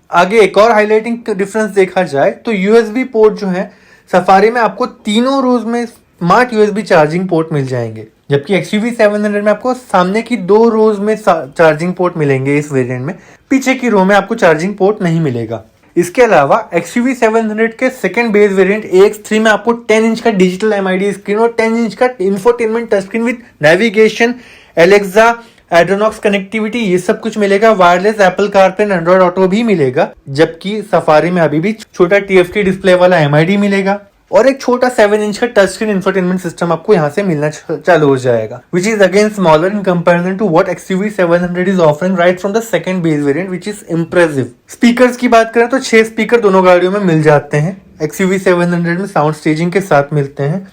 आगे एक और हाईलाइटिंग डिफरेंस देखा जाए तो USB पोर्ट जो है सफारी में आपको तीनों रोज में स्मार्ट USB चार्जिंग पोर्ट मिल जाएंगे, जबकि XUV 700 में आपको सामने की 2 रोज में चार्जिंग पोर्ट मिलेंगे। इस वेरिएंट में पीछे की रो में आपको चार्जिंग पोर्ट नहीं मिलेगा। इसके अलावा XUV 700 के सेकंड बेस वेरिएंट AX3 में आपको 10 इंच का डिजिटल MID स्क्रीन और 10 इंच का infotainment touch screen with navigation, Alexa, Adrenox connectivity, ये सब कुछ मिलेगा। Wireless Apple CarPlay and Android Auto भी मिलेगा, जबकि सफारी में अभी भी छोटा TFT डिस्प्ले वाला MID मिलेगा। और एक छोटा 7 इंच का टच स्क्रीन इंफोटेनमेंट सिस्टम आपको यहाँ से मिलना चालू हो जाएगा, which is again smaller in comparison to what XUV 700 is offering right from the second base variant, which is impressive. Speakers की बात करें तो 6 स्पीकर दोनों गाड़ियों में मिल जाते हैं। XUV 700 में साउंड स्टेजिंग के साथ मिलते हैं,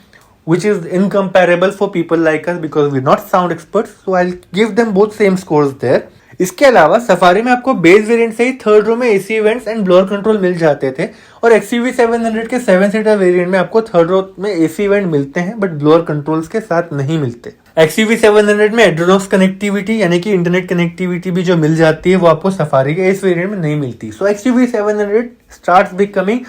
which is incomparable for people like us because we're not sound experts, so I'll give them both same scores there. इसके अलावा सफारी में आपको बेस वेरिएंट से ही थर्ड रो में AC vents and blower control मिल जाते थे, और XUV 700 के 7 सीटर वेरिएंट में आपको थर्ड रो में AC इवेंट मिलते हैं बट ब्लोअर कंट्रोल्स के साथ नहीं मिलते। XUV 700 में एड्रोनॉक्स कनेक्टिविटी यानी कि इंटरनेट कनेक्टिविटी भी जो मिल जाती है वो आपको सफारी के इस वेरिएंट में नहीं मिलती। So XUV 700 starts becoming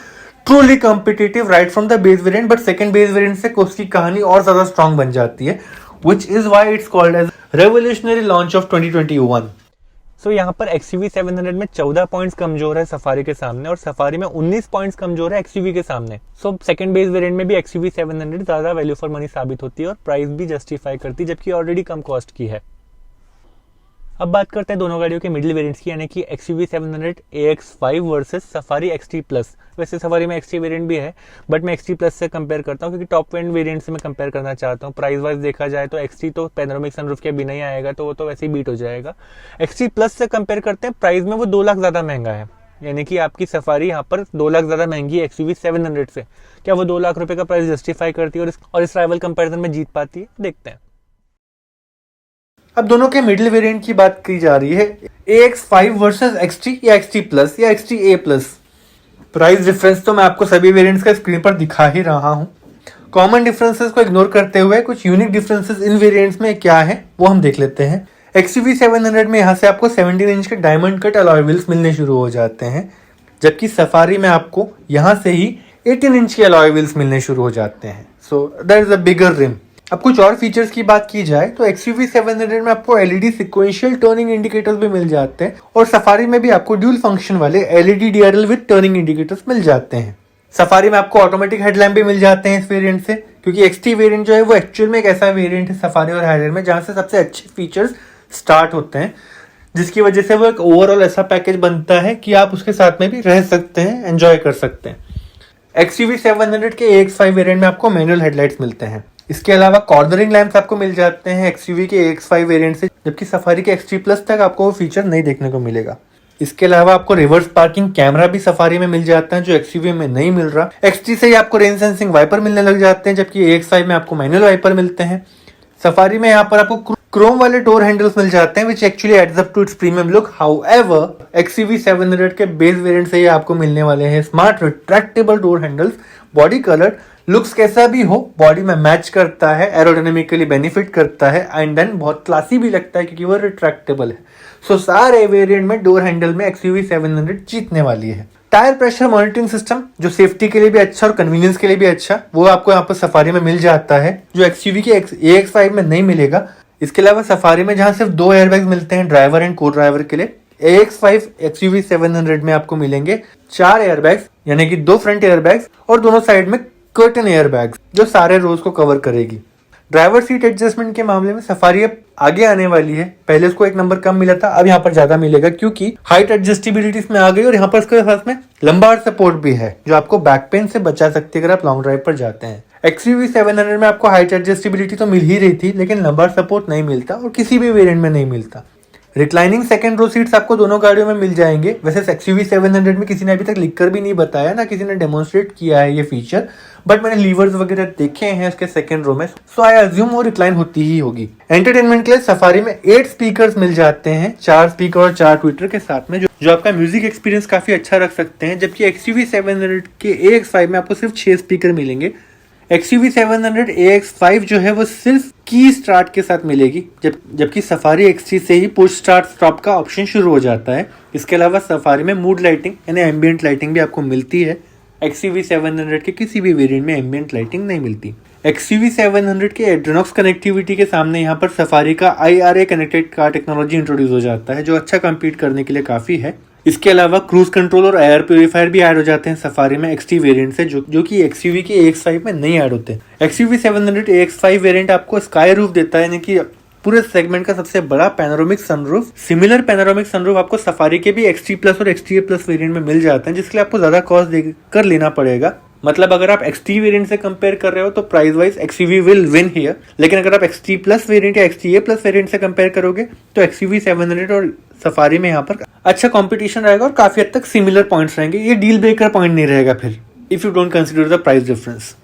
truly competitive right from the base variant, but second base variant से उसकी कहानी और ज्यादा स्ट्रॉन्ग बन जाती है, which is why it's called as revolutionary launch of 2021। So यहाँ पर XUV 700 में 14 पॉइंट्स कमजोर है सफारी के सामने, और सफारी में 19 पॉइंट्स कमजोर है XUV के सामने। सो सेकंड बेस वेरिएंट में भी XUV 700 ज्यादा वैल्यू फॉर मनी साबित होती है और प्राइस भी जस्टिफाई करती है, जबकि ऑलरेडी कम कॉस्ट की है। अब बात करते हैं दोनों गाड़ियों के मिडिल वेरिएंट्स की, यानी कि XUV 700 AX5 versus safari XT plus. वैसे सफारी में XT वेरिएंट भी है, बट मैं XT प्लस से कंपेयर करता हूँ क्योंकि टॉप एंड वेरिएंट से मैं कंपेयर करना चाहता हूँ। प्राइस वाइज देखा जाए तो XT तो पैनोरामिक सनरूफ के बिना ही आएगा, तो वो तो वैसे ही बीट हो जाएगा। XT प्लस से कंपेयर करते हैं, प्राइस में वो 2 लाख ज्यादा महंगा है, यानी कि आपकी सफारी यहाँ पर 2 लाख ज्यादा महंगी है XUV 700 से। क्या वो 2 लाख रुपए का प्राइस जस्टिफाई करती है और इस राइवल कंपेरिजन में जीत पाती है? देखते हैं। अब दोनों के मिडिल वेरिएंट की बात की जा रही है, AX5 वर्सेस XT या XT प्लस या XT A plus. Price difference तो मैं आपको सभी वेरिएंट्स का स्क्रीन पर दिखा ही रहा हूं। कॉमन डिफरेंसेस को इग्नोर करते हुए कुछ यूनिक डिफरेंसेस इन वेरिएंट्स में क्या है वो हम देख लेते हैं। XUV 700 में यहाँ से आपको 17 इंच के डायमंड कट अलॉय व्हील्स मिलने शुरू हो जाते हैं, जबकि सफारी में आपको यहाँ से ही 18 इंच के अलॉय व्हील्स मिलने शुरू हो जाते हैं। So that is a bigger rim. अब कुछ और फीचर्स की बात की जाए तो XUV 700 में आपको LED सिक्वेंशियल टर्निंग इंडिकेटर्स भी मिल जाते हैं, और सफारी में भी आपको ड्यूल फंक्शन वाले LED DRL with turning indicators मिल जाते हैं। सफारी में आपको ऑटोमेटिक हेडलैम्प भी मिल जाते हैं इस वेरिएंट से, क्योंकि XT वेरिएंट जो है वो एक्चुअल में एक ऐसा वेरिएंट है सफारी और हाइयर में जहां से सबसे अच्छे फीचर्स स्टार्ट होते हैं, जिसकी वजह से वो एक ओवरऑल ऐसा पैकेज बनता है कि आप उसके साथ में भी रह सकते हैं, एंजॉय कर सकते हैं। XUV 700 के AX5 वेरिएंट में आपको मैनुअल हेडलाइट्स मिलते हैं। इसके अलावा कॉर्नरिंग लैंप्स आपको मिल जाते हैं XUV के AX5 वेरिएंट से, जबकि सफारी के XT प्लस तक आपको वो फीचर नहीं देखने को मिलेगा। इसके अलावा आपको रिवर्स पार्किंग कैमरा भी सफारी में मिल जाता है, जो XUV में नहीं मिल रहा। XT से ही आपको रेन सेंसिंग वाइपर मिलने लग जाते हैं, जबकि AX5 में आपको मैनुअल वाइपर मिलते हैं। सफारी में यहाँ पर आपको क्रोम वाले डोर हैंडल्स मिल जाते हैं, which actually adds up to its premium look. However XUV 700 के बेस वेरिएंट से ही आपको मिलने वाले हैं smart retractable door handles. Body colour looks कैसा भी हो, बॉडी में मैच करता है, एरोडायनेमिकली बेनिफिट करता है, एंड देन बहुत क्लासी भी लगता है क्योंकि वो रिट्रैक्टेबल है। सो सारे वेरिएंट में डोर हैंडल में XUV 700 जीतने वाली है। टायर प्रेशर मॉनिटरिंग सिस्टम जो सेफ्टी के लिए भी अच्छा और कन्वीनियंस के लिए भी अच्छा, वो आपको यहाँ पर सफारी में मिल जाता है, जो XUV के AX5 में नहीं मिलेगा। इसके अलावा सफारी में जहां सिर्फ 2 एयरबैग्स मिलते हैं ड्राइवर एंड को ड्राइवर के लिए, AX5 XUV 700 में आपको मिलेंगे 4 एयरबैग्स, यानी कि 2 फ्रंट एयरबैग्स और दोनों साइड में कर्टन एयरबैग्स, जो सारे रोज को कवर करेगी। ड्राइवर सीट एडजस्टमेंट के मामले में सफारी अब आगे आने वाली है। पहले उसको 1 नंबर कम मिला था, अब यहाँ पर ज्यादा मिलेगा क्योंकि हाइट एडजस्टेबिलिटी इसमें आ गई, और यहाँ पर इसके साथ में लंबार सपोर्ट भी है, जो आपको बैक पेन से बचा सकती है अगर आप लॉन्ग ड्राइव पर जाते हैं। XUV 700 में आपको हाइट एडजस्टेबिलिटी तो मिल ही रही थी, लेकिन लंबार सपोर्ट नहीं मिलता और किसी भी वेरिएंट में नहीं मिलता। रिक्लाइनिंग सेकंड रो सीट्स आपको दोनों गाड़ियों में मिल जाएंगे। वैसे XUV 700 में किसी ने अभी तक लिखकर भी नहीं बताया, ना किसी ने डेमोन्स्ट्रेट किया है ये फीचर, बट मैंने लीवर्स वगैरह देखे हैं उसके सेकंड रो में, सो आई अज्यूम वो रिक्लाइन होती ही होगी। एंटरटेनमेंट के लिए सफारी में 8 स्पीकर्स मिल जाते हैं, 4 स्पीकर और 4 ट्विटर के साथ में, जो आपका म्यूजिक एक्सपीरियंस काफी अच्छा रख सकते हैं, जबकि XUV 700 के AX5 में आपको सिर्फ 6 स्पीकर मिलेंगे। XUV 700 AX5 जो है वो सिर्फ की स्टार्ट के साथ मिलेगी, जबकि सफारी XT से ही पुश स्टार्ट स्टॉप का ऑप्शन शुरू हो जाता है। इसके अलावा सफारी में मूड लाइटिंग यानी एम्बियंट लाइटिंग भी आपको मिलती है। XUV 700 के किसी भी वेरिएंट में एम्बियंट लाइटिंग नहीं मिलती। XUV 700 के एड्रोनॉक्स कनेक्टिविटी के सामने यहाँ पर सफारी का IRA connected car technology introduce हो जाता है, जो अच्छा कम्पीट करने के लिए काफी है। इसके अलावा क्रूज कंट्रोल और एयर प्यूरिफायर भी ऐड हो जाते हैं सफारी में XT वेरिएंट से, जो कि XUV के AX5 में नहीं ऐड होते। XUV 700 AX5 वेरिएंट आपको स्काई रूफ देता है, यानी कि पूरे सेगमेंट का सबसे बड़ा panoramic sunroof. Similar panoramic sunroof आपको सफारी के भी XT प्लस और XTA प्लस वेरिएंट में मिल जाते हैं, जिसके लिए आपको ज्यादा कॉस्ट देकर लेना पड़ेगा। मतलब अगर आप XT वेरिएंट से कंपेयर कर रहे हो तो price wise XUV will win here, लेकिन अगर आप XT प्लस वेरिएंट या XTA प्लस वेरिएंट से कंपेयर करोगे तो XUV 700 और सफारी में यहाँ पर अच्छा कंपटीशन रहेगा और काफी हद तक सिमिलर पॉइंट्स रहेंगे। ये डील ब्रेकर पॉइंट नहीं रहेगा फिर, if you don't consider the price difference.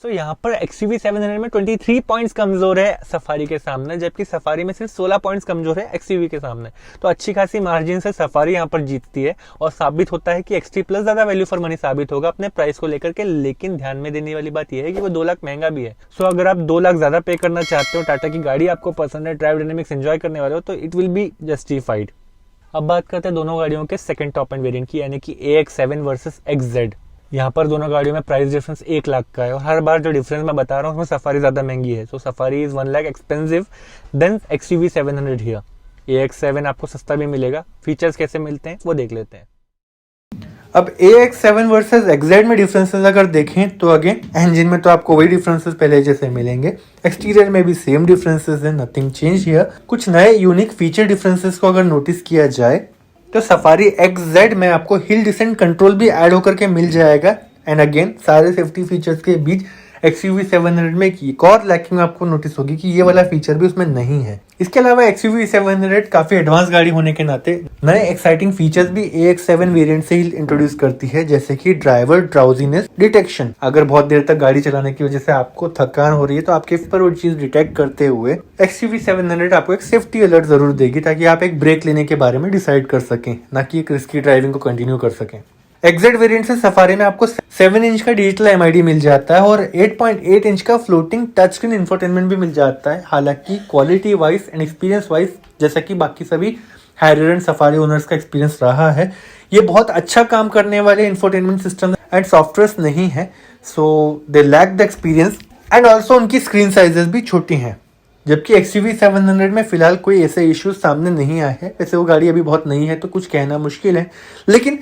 So यहाँ पर XUV 700 में 23 पॉइंट्स कमजोर है सफारी के सामने, जबकि सफारी में सिर्फ 16 पॉइंट्स कमजोर है XUV के सामने। तो अच्छी खासी मार्जिन से सफारी यहाँ पर जीतती है और साबित होता है कि XT प्लस ज्यादा वैल्यू फॉर मनी साबित होगा अपने प्राइस को लेकर के। लेकिन ध्यान में देने वाली बात यह है कि वो 2 लाख महंगा भी है। सो अगर आप 2 लाख ज्यादा पे करना चाहते हो, टाटा की गाड़ी आपको पसंद है, ड्राइव डायनेमिक्स एंजॉय करने वाले हो, तो इट विल बी जस्टिफाइड। अब बात करते हैं दोनों गाड़ियों के सेकंड टॉप एंड वेरिएंट की, यानी कि AX7 वर्सेस XZ। यहाँ पर दोनों गाड़ियों में प्राइस डिफरेंस 1 लाख का है और हर बार जो डिफरेंस मैं बता रहा हूँ उसमें सफारी ज्यादा महंगी है। So Safari is 1 lakh expensive than XUV 700 here. AX7 आपको सस्ता भी मिलेगा। फीचर्स कैसे मिलते हैं वो देख लेते हैं। अब AX7 वर्सेस XZ में डिफरेंसेस अगर देखें तो अगेन इंजन में तो आपको वही डिफरेंसेस पहले जैसे मिलेंगे, एक्सटीरियर में भी सेम डिफरेंसेस है, नथिंग चेंज हियर। कुछ नए यूनिक फीचर डिफरेंसेस को अगर नोटिस किया जाए तो सफारी XZ में आपको हिल डिसेंट कंट्रोल भी ऐड होकर के मिल जाएगा। एंड अगेन सारे सेफ्टी फीचर्स के बीच XUV 700 में एक और लैकिंग आपको नोटिस होगी कि ये वाला फीचर भी उसमें नहीं है। इसके अलावा XUV 700 काफी एडवांस गाड़ी होने के नाते नए एक्साइटिंग फीचर्स भी AX7 वेरिएंट से ही इंट्रोड्यूस करती है, जैसे कि ड्राइवर ड्राउजीनेस डिटेक्शन। अगर बहुत देर तक गाड़ी चलाने की वजह से आपको थकान हो रही है तो आपके पर वो चीज डिटेक्ट करते हुए XUV 700 आपको एक सेफ्टी अलर्ट जरूर देगी, ताकि आप एक ब्रेक लेने के बारे में डिसाइड कर सकें, ना कि एक रिस्की ड्राइविंग को कंटिन्यू कर सकें। XZ वेरिएंट से सफारी में आपको 7 इंच का डिजिटल MID मिल जाता है और 8.8 इंच का फ्लोटिंग टच स्क्रीन इंफोटेनमेंट भी मिल जाता है। हालांकि quality wise and experience wise जैसा कि बाकी सभी हैरियर एंड सफारी ओनर्स का एक्सपीरियंस रहा है, ये बहुत अच्छा काम करने वाले इंफोटेनमेंट सिस्टम एंड सॉफ्टवेयर नहीं है। So they lack the experience and also उनकी स्क्रीन साइजेस भी छोटी हैं। जबकि XUV 700 में फिलहाल कोई ऐसे इश्यूज सामने नहीं आए हैं। वैसे वो गाड़ी अभी बहुत नई है तो कुछ कहना मुश्किल है, लेकिन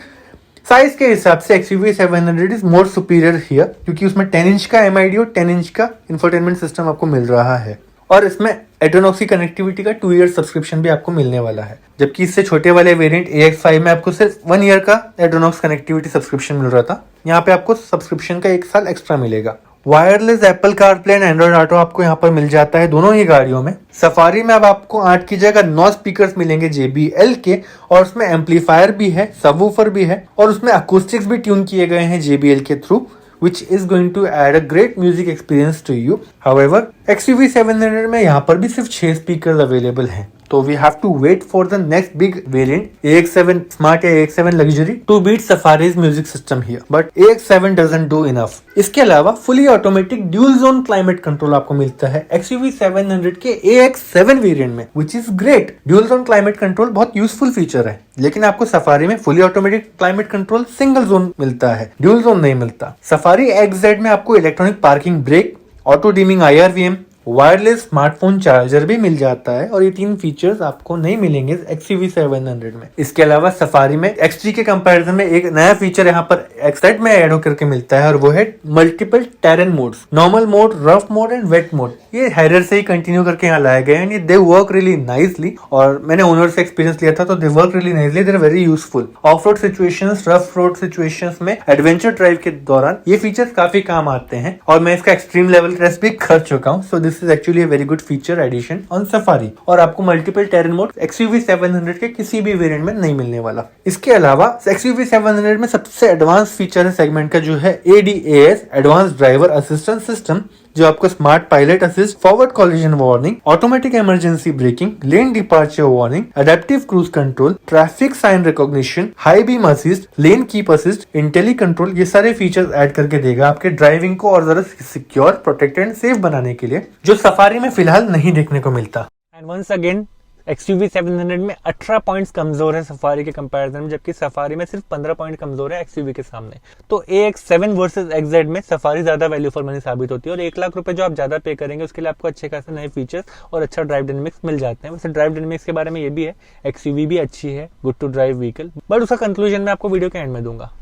साइज के हिसाब से XUV 700 is more superior here, क्योंकि उसमें 10 इंच का MID और 10 इंच का इंफोटेनमेंट सिस्टम आपको मिल रहा है और इसमें एड्रेनॉक्स की कनेक्टिविटी का 2 ईयर सब्सक्रिप्शन भी आपको मिलने वाला है। जबकि इससे छोटे वाले वेरिएंट AX5 में आपको सिर्फ 1 ईयर का एड्रेनॉक्स कनेक्टिविटी सब्सक्रिप्शन मिल रहा था, यहाँ पे आपको सब्सक्रिप्शन का 1 साल एक्स्ट्रा मिलेगा। Wireless Apple CarPlay and Android auto आपको यहाँ पर मिल जाता है दोनों ही गाड़ियों में। सफारी में अब आपको 8 की जगह 9 स्पीकर्स मिलेंगे JBL के, और उसमें एम्पलीफायर भी है, सबवूफर भी है और उसमें अकूस्टिक्स भी ट्यून किए गए हैं JBL के through, which is going to add a great music experience to you. However, XUV 700 में यहाँ पर भी सिर्फ 6 स्पीकर्स अवेलेबल हैं, तो we have to wait for the next big variant AX7 Smart या AX7 Luxury to beat Safari's music system here. But AX7 doesn't do enough. इसके अलावा fully automatic dual zone climate control आपको मिलता है XUV 700 के AX7 वेरिएंट में, which is great. Dual zone climate control बहुत यूजफुल फीचर है, लेकिन आपको सफारी में fully automatic climate control single zone मिलता है, ड्यूल जोन नहीं मिलता। सफारी XZ में आपको electronic parking brake, auto dimming IRVM, wireless smartphone charger भी मिल जाता है और ये 3 फीचर्स आपको नहीं मिलेंगे XUV 700 में। इसके अलावा सफारी में XT के कंपैरिजन में एक नया फीचर यहाँ पर XZ में ऐड होकर के मिलता है और वो है multiple terrain modes, normal mode, rough mode and wet mode. ये हैरियर से ही कंटिन्यू करके यहाँ लाए गए हैं। दे वर्क रियली नाइसली और मैंने ओनर से एक्सपीरियंस लिया था तो they work really nicely, they are very useful. Off road situations, rough road situations में एडवेंचर ड्राइव के दौरान ये फीचर्स काफी काम आते हैं और मैं इसका एक्सट्रीम लेवल टेस्ट भी कर चुका हूँ। So this is actually very good feature addition on Safari. और आपको मल्टीपल टेरेन मोड XUV 700 के किसी भी वेरिएंट में नहीं मिलने वाला। इसके अलावा XUV 700 में सबसे एडवांस फीचर है सेगमेंट का, जो है ADAS advance driver assistant system, जो आपको smart pilot assist, forward collision warning, automatic emergency braking, lane departure warning, adaptive cruise control, traffic sign recognition, high beam assist, lane keep assist, intelli control, ये सारे फीचर्स ऐड करके देगा आपके ड्राइविंग को और ज्यादा सिक्योर, प्रोटेक्टेड एंड सेफ बनाने के लिए, जो सफारी में फिलहाल नहीं देखने को मिलता। एंड वंस अगेन XUV 700 में 18 पॉइंट्स कमजोर है सफारी के कंपैरिजन में, जबकि सफारी में सिर्फ 15 पॉइंट कमजोर है XUV के सामने। तो AX7 वर्सेस XZ में सफारी ज्यादा वैल्यू फॉर मनी साबित होती है और 1 लाख रुपए जो आप ज्यादा पे करेंगे उसके लिए आपको अच्छे खासे नए फीचर्स और अच्छा ड्राइव डायनेमिक्स मिल जाते हैं। वैसे ड्राइव डायनेमिक्स के बारे में ये भी है, XUV भी अच्छी है, good to drive vehicle, but उसका कंक्लूजन मैं आपको वीडियो के एंड में दूंगा।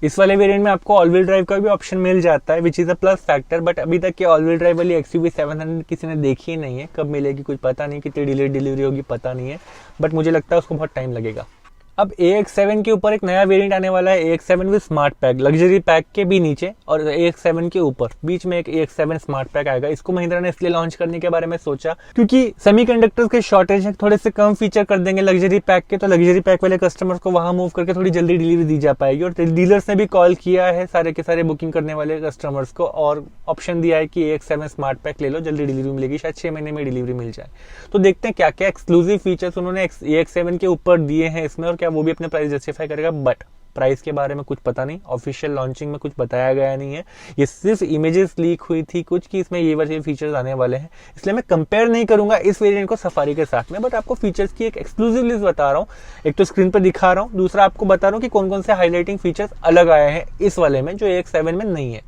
इस वाले वेरिएंट में आपको ऑल व्हील ड्राइव का भी ऑप्शन मिल जाता है, which is a plus factor, but अभी तक ये ऑल व्हील ड्राइव वाली XUV 700 किसी ने देखी ही नहीं है। कब मिलेगी कुछ पता नहीं, कितनी डिलीवरी होगी पता नहीं है, बट मुझे लगता है उसको बहुत टाइम लगेगा। अब AX7 के ऊपर एक नया वेरिएंट आने वाला है, AX7 with smart pack, luxury pack के भी नीचे और AX7 के ऊपर बीच में एक AX7 स्मार्ट पैक आएगा। इसको महिंद्रा ने इसलिए लॉन्च करने के बारे में सोचा क्योंकि सेमीकंडक्टर्स के शॉर्टेज है, थोड़े से कम फीचर कर देंगे लग्जरी पैक के, तो लग्जरी पैक वाले कस्टमर्स को वहां मूव करके थोड़ी जल्दी डिलीवरी दी जा पाएगी। और डीलर्स ने भी कॉल किया है सारे के सारे बुकिंग करने वाले कस्टमर्स को और ऑप्शन दिया है कि AX7 स्मार्ट पैक ले लो, जल्दी डिलीवरी मिलेगी, शायद 6 महीने में डिलीवरी मिल जाए। तो देखते हैं क्या क्या एक्सक्लूसिव फीचर्स उन्होंने AX7 के ऊपर दिए हैं इसमें और क्या वो भी अपने प्राइस जस्टिफाई करेगा। बट प्राइस के बारे में कुछ पता नहीं, ऑफिशियल लॉन्चिंग में कुछ बताया गया नहीं है, ये सिर्फ इमेजेस लीक हुई थी कुछ कि इसमें ये वाले फीचर्स आने वाले हैं, इसलिए मैं कंपेयर नहीं करूंगा इस वेरिएंट को सफारी के साथ में। बट आपको फीचर्स की एक एक्सक्लूसिव लिस्ट बता रहा हूँ, एक तो स्क्रीन पर दिखा रहा हूँ, दूसरा आपको बता रहा हूँ कि कौन कौन से हाईलाइटिंग फीचर्स अलग आए हैं इस वाले में जो AX7 में नहीं है।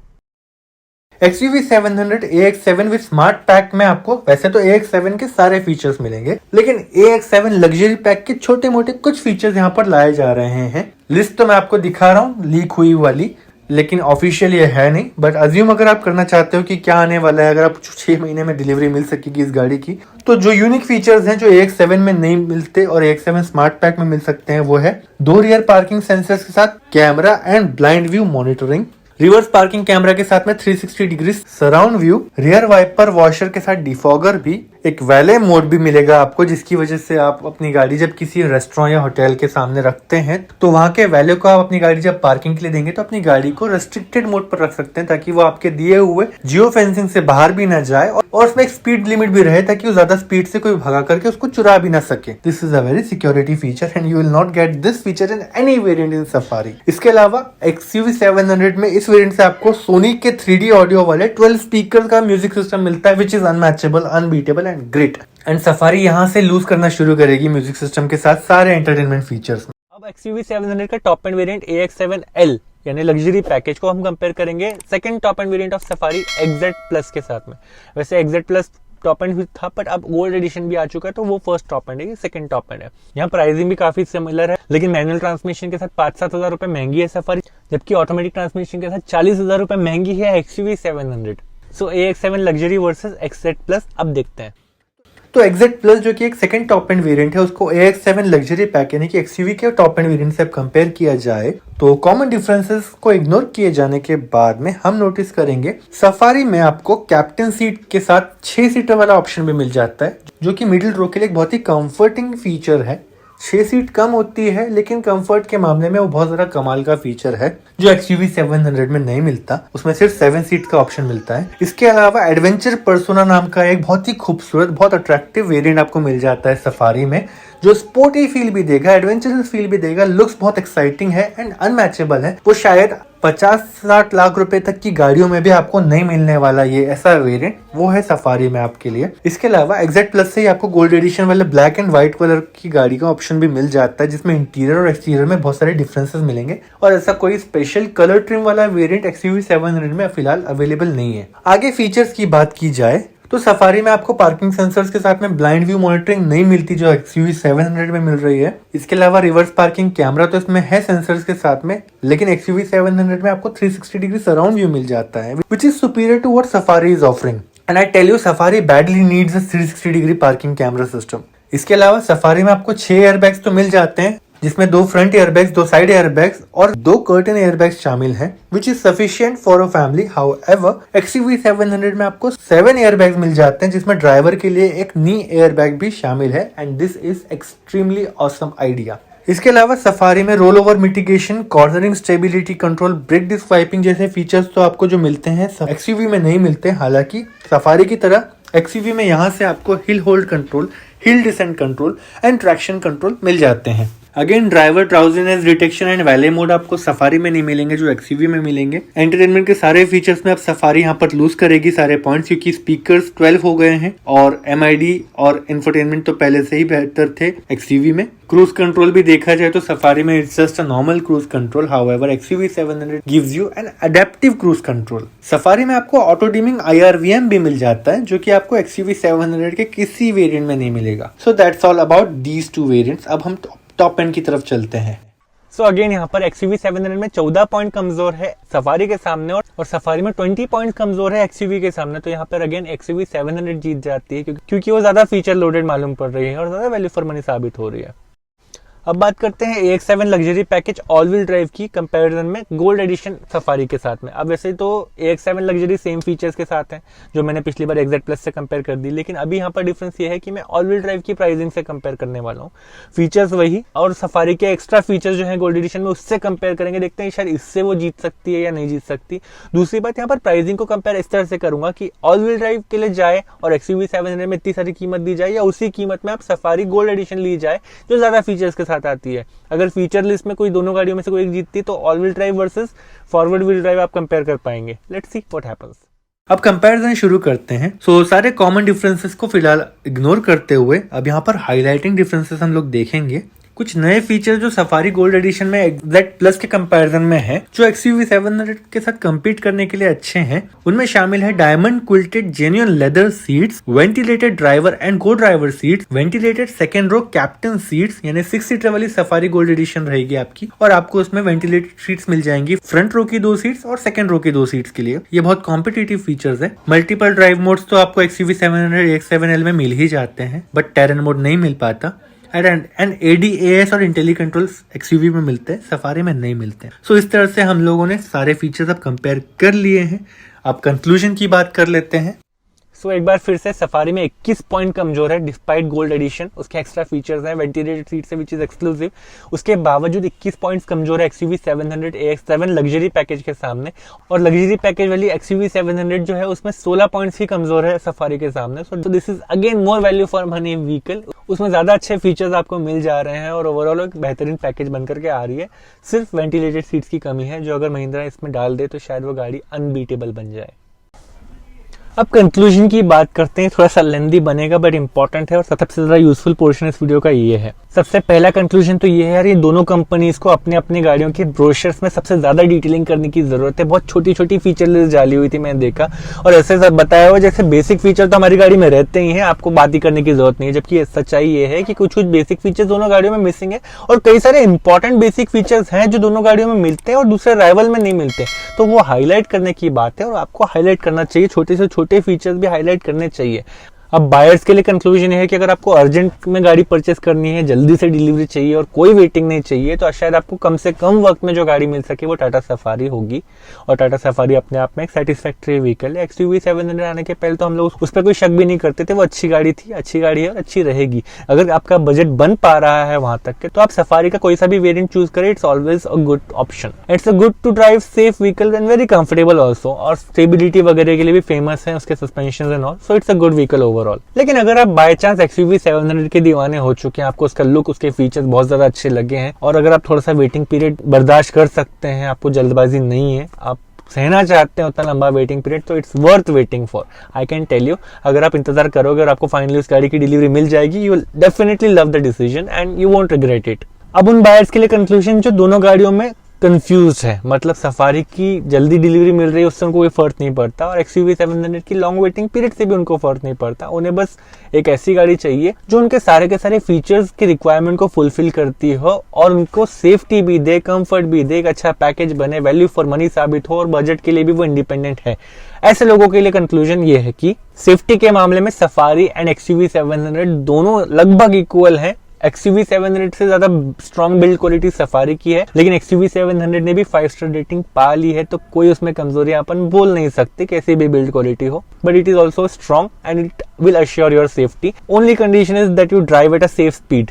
XUV 700 AX7 with smart pack में आपको वैसे तो AX7 के सारे फीचर्स मिलेंगे, लेकिन AX7 लग्जरी पैक के छोटे मोटे कुछ फीचर्स यहाँ पर लाए जा रहे हैं। लिस्ट तो मैं आपको दिखा रहा हूँ लीक हुई वाली, लेकिन ऑफिशियल ये है नहीं। बट अज्यूम अगर आप करना चाहते हो कि क्या आने वाला है, अगर आप 6 महीने में डिलीवरी मिल सकेगी इस गाड़ी की, तो जो यूनिक फीचर्स हैं जो AX7 में नहीं मिलते और AX7 स्मार्ट पैक में मिल सकते हैं वो है 2 रियर पार्किंग सेंसर्स के साथ camera and blind view monitoring, reverse parking camera के साथ में 360 degree surround view, rear wiper washer के साथ डिफॉगर भी, एक वैले मोड भी मिलेगा आपको जिसकी वजह से आप अपनी गाड़ी जब किसी रेस्टोरेंट या होटल के सामने रखते हैं तो वहां के वैले को आप अपनी गाड़ी जब पार्किंग के लिए देंगे तो अपनी गाड़ी को रेस्ट्रिक्टेड मोड पर रख सकते हैं ताकि वो आपके दिए हुए जियो फेंसिंग से बाहर भी ना जाए और उसमें एक स्पीड लिमिट भी रहे ताकि वो ज्यादा स्पीड से कोई भगा करके उसको चुरा भी ना सके। This is a very security feature and you will not get this feature in any variant in safari. इसके अलावा XUV 700 में इस वेरिएंट से आपको सोनी के 3D ऑडियो वाले 12 स्पीकर का म्यूजिक सिस्टम मिलता है which is unmatchable, unbeatable and great. And safari यहाँ से लूज करना शुरू करेगी म्यूजिक सिस्टम के साथ सारे एंटरटेनमेंट फीचर्स। अब XUV 700 का टॉप एंड वेरिएंट AX7L यानी लग्जरी पैकेज को हम कंपेयर करेंगे second top end variant of safari XZ plus के साथ में। वैसे XZ प्लस टॉप एंड था बट अब गोल्ड एडिशन भी आ चुका है तो वो फर्स्ट टॉप एंड है, ये सेकंड टॉप एंड है। यहाँ प्राइसिंग भी काफी सिमिलर है, लेकिन मैनुअल ट्रांसमिशन के साथ 5-7 हजार रुपए महंगी है सफारी, जबकि ऑटोमेटिक ट्रांसमिशन के साथ 40 हजार रुपए महंगी है XUV 700। सो AX7 luxury versus XZ plus अब देखते हैं। तो XZ प्लस जो कि एक सेकंड टॉप एंड वेरिएंट है उसको AX7 लग्जरी पैक यानी कि XUV के टॉप एंड वेरिएंट से अब कंपेयर किया जाए तो कॉमन डिफरेंसेस को इग्नोर किए जाने के बाद में हम नोटिस करेंगे सफारी में आपको कैप्टन सीट के साथ 6 सीटर वाला ऑप्शन भी मिल जाता है जो कि मिडिल रो के लिए एक बहुत ही कंफर्टिंग फीचर है। 6 सीट कम होती है लेकिन कंफर्ट के मामले में वो बहुत ज्यादा कमाल का फीचर है जो XUV 700 में नहीं मिलता, उसमें सिर्फ 7 सीट का ऑप्शन मिलता है। इसके अलावा एडवेंचर पर्सोना नाम का एक बहुत ही खूबसूरत बहुत अट्रैक्टिव वेरिएंट आपको मिल जाता है सफारी में जो स्पोर्टी फील भी देगा, एडवेंचरस फील भी देगा, लुक्स बहुत एक्साइटिंग है एंड अनमैचेबल है। वो शायद 50-60 लाख रुपए तक की गाड़ियों में भी आपको नहीं मिलने वाला ये ऐसा वेरिएंट वो है सफारी में आपके लिए। इसके अलावा XZ प्लस से ही आपको गोल्ड एडिशन वाले ब्लैक एंड व्हाइट कलर की गाड़ी का ऑप्शन भी मिल जाता है जिसमें इंटीरियर और एक्सटीरियर में बहुत सारे डिफरेंसेस मिलेंगे और ऐसा कोई स्पेशल कलर ट्रिम वाला वेरिएंट XUV 700 में फिलहाल अवेलेबल नहीं है। आगे फीचर्स की बात की जाए तो सफारी में आपको पार्किंग सेंसर्स के साथ में ब्लाइंड व्यू मॉनिटरिंग नहीं मिलती जो XUV 700 में मिल रही है। इसके अलावा रिवर्स पार्किंग कैमरा तो इसमें है सेंसर्स के साथ में, लेकिन XUV 700 में आपको 360 डिग्री सराउंड व्यू मिल जाता है which is superior to what Safari is offering. And I tell you Safari badly needs a 360 degree parking camera system. इसके अलावा सफारी में आपको 6 एयरबैग्स तो मिल जाते हैं जिसमें 2 फ्रंट एयरबैग्स, 2 साइड एयरबैग्स और 2 कर्टन एयरबैग्स शामिल हैं which is sufficient for a family. However XUV 700 में आपको 7 एयरबैग्स मिल जाते हैं जिसमें ड्राइवर के लिए एक नी एयरबैग भी शामिल है and this is extremely awesome idea. इसके अलावा सफारी में roll over mitigation, cornering stability control, brake disc wiping जैसे फीचर्स तो आपको जो मिलते हैं XUV में नहीं मिलते। हालांकि सफारी की तरह XUV में यहाँ से आपको hill hold control, hill descent control and traction control मिल जाते हैं। Again driver drowsiness detection and valet mode आपको सफारी में नहीं मिलेंगे जो XUV में मिलेंगे। एंटरटेनमेंट के सारे फीचर्स में अब सफारी यहाँ पर लूज करेगी सारे पॉइंट्स क्योंकि स्पीकर्स 12 हो गए हैं और MID और इंफोटेनमेंट तो पहले से ही बेहतर थे XUV में। क्रूज कंट्रोल भी देखा जाए तो सफारी में it's just a normal cruise control, however XUV 700 gives you an adaptive cruise control. Safari में आपको ऑटो डिमिंग IRVM भी मिल जाता है जो कि आपको XUV 700 के किसी वेरिएंट में नहीं मिलेगा। So that's all about these 2 variants. अब हम टॉप एंड की तरफ चलते हैं। सो अगेन यहाँ पर XUV 700 में 14 पॉइंट कमजोर है सफारी के सामने और सफारी में 20 पॉइंट कमजोर है XUV के सामने। तो यहाँ पर अगेन XUV 700 जीत जाती है क्योंकि वो ज्यादा फीचर लोडेड मालूम पड़ रही है और ज्यादा वैल्यू फॉर मनी साबित हो रही है। अब बात करते हैं AX7 luxury package all wheel drive की कंपैरिजन में गोल्ड एडिशन सफारी के साथ में। अब वैसे तो AX7 लग्जरी सेम फीचर्स के साथ हैं जो मैंने पिछली बार XZ प्लस से कंपेयर कर दी, लेकिन अभी यहाँ पर डिफरेंस ये है कि मैं ऑल व्हील ड्राइव की प्राइसिंग से कंपेयर करने वाला हूँ। फीचर्स वही और सफारी के एक्स्ट्रा फीचर्स जो है गोल्ड एडिशन में उससे कंपेयर करेंगे, देखते हैं शायद इससे वो जीत सकती है या नहीं जीत सकती। दूसरी बात यहाँ पर प्राइसिंग को कंपेयर इस तरह से करूंगा कि ऑल व्हील ड्राइव के लिए जाए और XUV 700 में इतनी सारी कीमत दी जाए, या उसी कीमत में आप सफारी गोल्ड एडिशन ली जाए जो ज्यादा फीचर्स के साथ आती है। अगर फीचर लिस्ट में कोई दोनों गाड़ियों में से कोई एक जीतती तो all wheel drive versus forward wheel drive आप कंपेयर कर पाएंगे। Let's see what happens. अब कंपैरिजन शुरू करते हैं। सारे कॉमन डिफरेंसेस को फिलहाल इग्नोर करते हुए अब यहाँ पर हाईलाइटिंग डिफरेंसेस हम लोग देखेंगे। कुछ नए फीचर जो सफारी गोल्ड एडिशन में XZ प्लस के कंपैरिजन में है, जो XUV 700 के साथ compete करने के लिए अच्छे हैं, उनमें शामिल है diamond quilted genuine leather seats, ventilated driver and co driver seats, ventilated second row captain seats, यानी 6 सीटर वाली सफारी गोल्ड एडिशन रहेगी आपकी, और आपको उसमें वेंटिलेटेड सीट्स मिल जाएंगी, फ्रंट रो की 2 सीट्स और सेकेंड रो की 2 सीट्स के लिए। ये बहुत कॉम्पिटिटिव फीचर्स है। मल्टीपल ड्राइव मोड्स तो आपको XUV 700 AX7L में मिल ही जाते हैं, बट टेरेन मोड नहीं मिल पाता। एंड ADAS और इंटेली कंट्रोल्स XUV में मिलते हैं, सफारी में नहीं मिलते। इस तरह से हम लोगों ने सारे फीचर्स अब कंपेयर कर लिए हैं। अब कंक्लूजन की बात कर लेते हैं। एक बार फिर से सफारी में 21 पॉइंट कमजोर है डिस्पाइट गोल्ड एडिशन। उसके एक्स्ट्रा फीचर्स हैं, वेंटिलेटेड सीट से विच इज एक्सक्लूसिव, उसके बावजूद 21 पॉइंट्स कमजोर है XUV 700 AX7 लग्जरी पैकेज के सामने। और लग्जरी पैकेज वाली XUV 700 जो है उसमें 16 पॉइंट्स ही कमजोर है सफारी के सामने। सो this is again more value for money vehicle. उसमें ज्यादा अच्छे फीचर्स आपको मिल जा रहे हैं और ओवरऑल एक बेहतरीन पैकेज बनकर के आ रही है। सिर्फ वेंटिलेटेड सीट्स की कमी है जो अगर महिंद्रा इसमें डाल दे तो शायद वो गाड़ी अनबीटेबल बन जाए। अब कंक्लूजन की बात करते हैं। थोड़ा सा लेंदी बनेगा बट इंपॉर्टेंट है और सबसे ज्यादा यूजफुल पोर्शन इस वीडियो का ये है। सबसे पहला कंक्लूजन तो ये है यार, ये दोनों कंपनीज को अपने अपनी गाड़ियों के ब्रोशर्स में सबसे ज्यादा डिटेलिंग करने की जरूरत है। बहुत छोटी छोटी फीचर लिस्ट डाली हुई थी, मैंने देखा, और ऐसे सब बताया हुआ जैसे बेसिक फीचर तो हमारी गाड़ी में रहते ही हैं, आपको बात ही करने की जरूरत नहीं है। जबकि सच्चाई ये है कि कुछ कुछ बेसिक फीचर्स दोनों गाड़ियों में मिसिंग है और कई सारे इंपॉर्टेंट बेसिक फीचर्स हैं जो दोनों गाड़ियों में मिलते हैं और दूसरे राइवल में नहीं मिलते। तो वो हाईलाइट करने की बात है और आपको हाईलाइट करना चाहिए, छोटे से छोटे फीचर्स भी हाईलाइट करने चाहिए। अब बायर्स के लिए कंक्लूजन है कि अगर आपको अर्जेंट में गाड़ी परचेस करनी है, जल्दी से डिलीवरी चाहिए और कोई वेटिंग नहीं चाहिए, तो शायद आपको कम से कम वक्त में जो गाड़ी मिल सके वो टाटा सफारी होगी। और टाटा सफारी अपने आप में एक सेटिस्फैक्टरी व्हीकल है। XUV 700 आने के पहले तो हम लोग उस पर कोई शक भी नहीं करते थे, वो अच्छी गाड़ी थी, अच्छी गाड़ी है और अच्छी रहेगी। अगर आपका बजट बन पा रहा है वहां तक के, तो आप सफारी का कोई सा भी वेरिएंट चूज करें, it's always a good option. It's a good to drive, safe vehicle and very comfortable also, और स्टेबिलिटी वगैरह के लिए भी फेमस है, उसके suspension and all. So it's a good vehicle overall. लेकिन अगर आप बाय चांस XUV 700 के दीवाने हो चुके हैं, आपको उसका लुक, उसके फीचर्स बहुत ज्यादा अच्छे लगे हैं, और अगर आप थोड़ा सा वेटिंग पीरियड बर्दाश्त कर सकते हैं, आपको जल्दबाजी नहीं है, आप सहना चाहते हैं उतना लंबा वेटिंग पीरियड, तो it's worth waiting for. I can tell you, अगर आप इंतजार करोगे और आपको फाइनली उस गाड़ी की डिलीवरी मिल जाएगी, you will definitely love the decision and you won't regret it. अब उन बायर्स के लिए कंक्लूजन जो दोनों गाड़ियों में कंफ्यूज है, मतलब सफारी की जल्दी डिलीवरी मिल रही है उससे उनको कोई फर्क नहीं पड़ता, और XUV 700 की लॉन्ग वेटिंग पीरियड से भी उनको फर्क नहीं पड़ता। उन्हें बस एक ऐसी गाड़ी चाहिए जो उनके सारे के सारे फीचर्स की रिक्वायरमेंट को फुलफिल करती हो और उनको सेफ्टी भी दे, कंफर्ट भी दे, एक अच्छा पैकेज बने, वैल्यू फॉर मनी साबित हो और बजट के लिए भी वो इंडिपेंडेंट है। ऐसे लोगों के लिए कंक्लूजन ये है कि सेफ्टी के मामले में सफारी एंड XUV 700 दोनों लगभग इक्वल हैं। XUV 700 से ज्यादा स्ट्रॉन्ग बिल्ड क्वालिटी सफारी की है, लेकिन XUV 700 ने भी 5 स्टार रेटिंग पा ली है, तो कोई उसमें कमजोरी अपन बोल नहीं सकते, कैसी भी बिल्ड क्वालिटी हो, but it is also strong and it will assure your safety. Only condition is that you drive at a safe speed.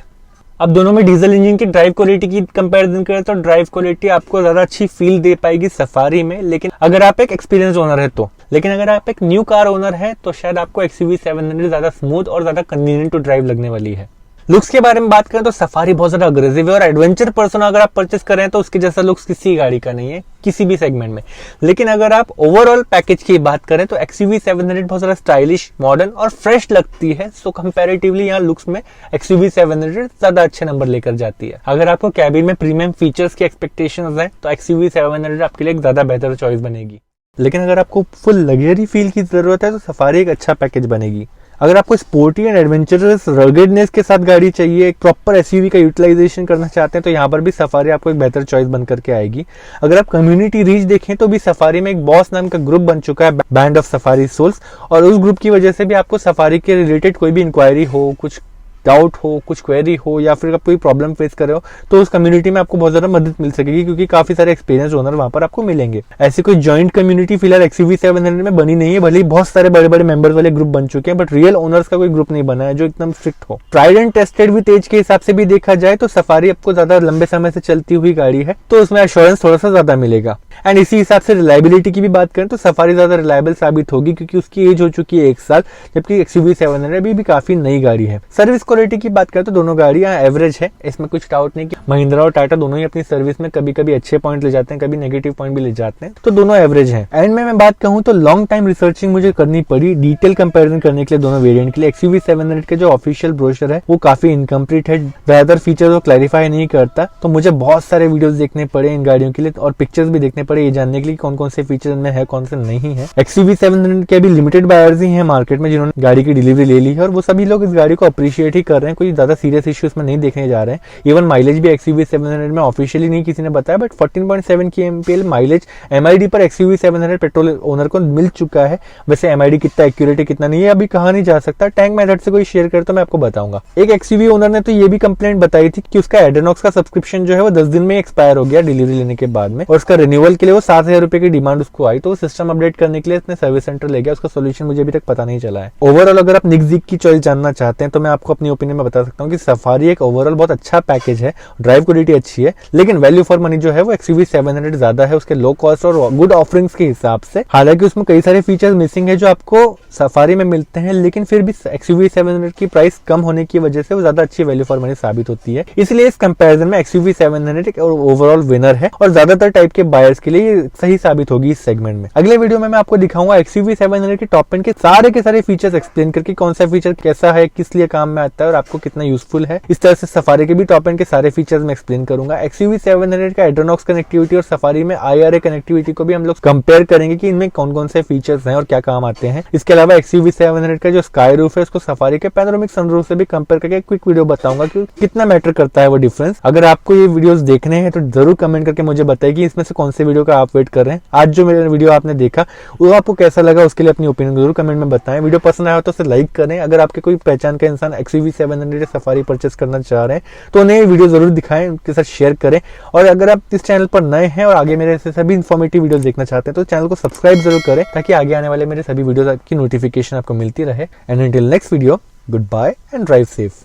अब दोनों में डीजल इंजन की ड्राइव क्वालिटी की कंपैरिजन करें तो ड्राइव क्वालिटी आपको ज्यादा अच्छी फील दे पाएगी सफारी में, लेकिन अगर आप एक एक्सपीरियंस ओनर है तो। लेकिन अगर आप एक न्यू कार ओनर है तो शायद आपको XUV 700 ज्यादा स्मूथ और ज्यादा कन्वीनियंट टू ड्राइव लगने वाली है। लुक्स के बारे में बात करें तो सफारी बहुत ज्यादा अग्रेसिव है और एडवेंचर पर्सन अगर आप परचेस करें तो उसके जैसा लुक्स किसी गाड़ी का नहीं है किसी भी सेगमेंट में। लेकिन अगर आप ओवरऑल पैकेज की बात करें तो XUV 700 बहुत ज्यादा स्टाइलिश, मॉडर्न और फ्रेश लगती है। सो कंपैरेटिवली यहाँ लुक्स में XUV 700 ज्यादा अच्छे नंबर लेकर जाती है। अगर आपको कैबिन में प्रीमियम फीचर्स की एक्सपेक्टेशंस हैं तो XUV 700 आपके लिए एक ज्यादा बेहतर चॉइस बनेगी। लेकिन अगर आपको फुल लग्जरी फील की जरूरत है तो सफारी एक अच्छा पैकेज बनेगी। अगर आपको स्पोर्टी एंड एडवेंचरस रगेडनेस के साथ गाड़ी चाहिए, एक प्रॉपर एसयूवी का यूटिलाइजेशन करना चाहते हैं तो यहाँ पर भी सफारी आपको एक बेहतर चॉइस बन करके आएगी। अगर आप कम्युनिटी रीच देखें तो भी सफारी में एक बॉस नाम का ग्रुप बन चुका है, बैंड ऑफ सफारी सोल्स, और उस ग्रुप की वजह से भी आपको सफारी के रिलेटेड कोई भी इंक्वायरी हो, कुछ डाउट हो, कुछ क्वेरी हो या फिर आप कोई प्रॉब्लम फेस कर रहे हो तो उस कम्युनिटी में आपको बहुत ज्यादा मदद मिल सकेगी, क्योंकि काफी सारे एक्सपीरियंस ओनर वहां पर आपको मिलेंगे। ऐसी कोई जॉइंट कम्युनिटी फिलहाल XUV 700 में बनी नहीं है, भले ही बहुत सारे बड़े बड़े मेंबर्स वाले ग्रुप बन चुके हैं, बट रियल ओनर्स का कोई ग्रुप नहीं बना है जो एकदम स्ट्रिक्ट हो। Tried and tested with age के हिसाब से भी देखा जाए तो सफारी आपको ज्यादा लंबे समय से चलती हुई गाड़ी है, तो उसमें एश्योरेंस थोड़ा सा ज्यादा मिलेगा। एंड इसी हिसाब से रिलायबिलिटी की भी बात करें तो सफारी ज्यादा रिलायबल साबित होगी, क्योंकि उसकी एज हो चुकी है 1 साल, जबकि XUV 700 भी काफी नई गाड़ी है। सर्विस क्वालिटी की बात करें तो दोनों गाड़ियां एवरेज है, इसमें कुछ डाउट नहीं कि महिंद्रा और टाटा दोनों ही अपनी सर्विस में कभी कभी अच्छे पॉइंट ले जाते हैं, कभी नेगेटिव पॉइंट भी ले जाते हैं, तो दोनों एवरेज है। एंड में मैं बात कहूं तो लॉन्ग टाइम रिसर्चिंग मुझे करनी पड़ी डिटेल कंपैरिजन करने के लिए दोनों वेरिएंट के लिए। XUV 700 के जो ऑफिशियल ब्रोशर है वो काफी इनकम्प्लीट है, ज्यादातर फीचर वो क्लैरिफाई नहीं करता, तो मुझे बहुत सारे वीडियोस देखने पड़े इन गाड़ियों के लिए और पिक्चर्स भी देखने पड़े ये जानने के लिए कौन कौन से फीचर इनमें है, कौन से नहीं है। XUV 700 के अभी लिमिटेड बायर्स ही हैं मार्केट में जिन्होंने गाड़ी की डिलीवरी ले ली है, और वो सभी लोग इस गाड़ी को अप्रिशिएट ही कर रहे हैं, कोई ज्यादा सीरियस इश्यूज में नहीं देखने जा रहे हैं। इवन माइलेज भी XUV 700 में ऑफिशियली नहीं किसी ने बताया, बट 14.7 की MPL माइलेज MID पर XUV 700 पेट्रोल ओनर को मिल चुका है। वैसे MID कितना एक्यूरेट है कितना नहीं है अभी कहा नहीं जा सकता, टैंक मेथड से कोई शेयर करे तो मैं आपको बताऊंगा। एक XUV ओनर ने तो ये भी कंप्लेंट बताई थी कि उसका एड्रेनॉक्स का सब्सक्रिप्शन जो है वो 10 दिन में एक्सपायर हो गया डिलीवरी लेने के बाद में, और उसका रिन्यूअल के लिए वो 7,000 रुपए की डिमांड उसको आई, तो वो सिस्टम अपडेट करने के लिए इसने सर्विस सेंटर ले गया, उसका सोल्यूशन मुझे अभी तक पता नहीं चला है। ओवरऑल अगर आप निक की चॉइस जानना चाहते हैं तो मैं आपको अपनी ओपिनियन में बता सकता हूँ कि सफारी एक ओवरऑल बहुत अच्छा पैकेज है, ड्राइव क्वालिटी अच्छी है, लेकिन वैल्यू फॉर मनी जो है वो XUV 700 ज्यादा है उसके लो कॉस्ट और गुड ऑफरिंग्स के हिसाब से। हालांकि उसमें कई सारे फीचर्स मिसिंग है जो आपको सफारी में मिलते हैं, लेकिन फिर भी XUV 700 की प्राइस कम होने की वजह से वो ज्यादा अच्छी वैल्यू फॉर मनी साबित होती है। इसलिए इस कंपैरिजन में XUV 700 एक ओवरऑल विनर है और ज्यादातर टाइप के बायर्स के लिए ये सही साबित होगी इस सेगमेंट में। अगले वीडियो में मैं आपको दिखाऊंगा XUV 700 के टॉप एंड के सारे फीचर्स एक्सप्लेन करके कौन सा फीचर कैसा है, किस लिए काम में आता है और आपको कितना यूजफुल है। इस तरह से सफारी के भी टॉप एंड के सारे फीचर्स में एक्सप्लेन करूंगा। XUV 700 का एड्रेनॉक्स कनेक्टिविटी और सफारी में IRA कनेक्टिविटी को भी हम लोग कंपेयर करेंगे कि इनमें कौन कौन से फीचर्स हैं और क्या काम आते हैं। इसके अलावा XUV 700 का जो स्काई रूफ है उसको सफारी के पैनोरामिक सनरूफ से भी कंपेयर करके क्विक वीडियो बताऊंगा कि कितना मैटर करता है वो डिफरेंस। अगर आपको ये वीडियोस देखने हैं तो जरूर कमेंट करके मुझे बताइए कि इसमें से कौन से वीडियो का आप वेट कर रहे हैं। आज जो मेरा वीडियो आपने देखा वो आपको कैसा लगा उसके लिए अपनी ओपिनियन जरूर कमेंट में बताएं। वीडियो पसंद आया तो उसे लाइक करें। अगर आपके कोई पहचान का इंसान XUV 700 सफारी परचेस करना चाह रहे हैं तो उन्हें वीडियो जरूर दिखाएं, उनके साथ शेयर करें। और अगर आप इस चैनल पर नए हैं और आगे मेरे से सभी इन्फॉर्मेटिव वीडियोस देखना चाहते हैं तो चैनल को सब्सक्राइब जरूर करें ताकि आगे आने वाले मेरे सभी वीडियोस की नोटिफिकेशन आपको मिलती रहे। And until next video, goodbye and drive safe.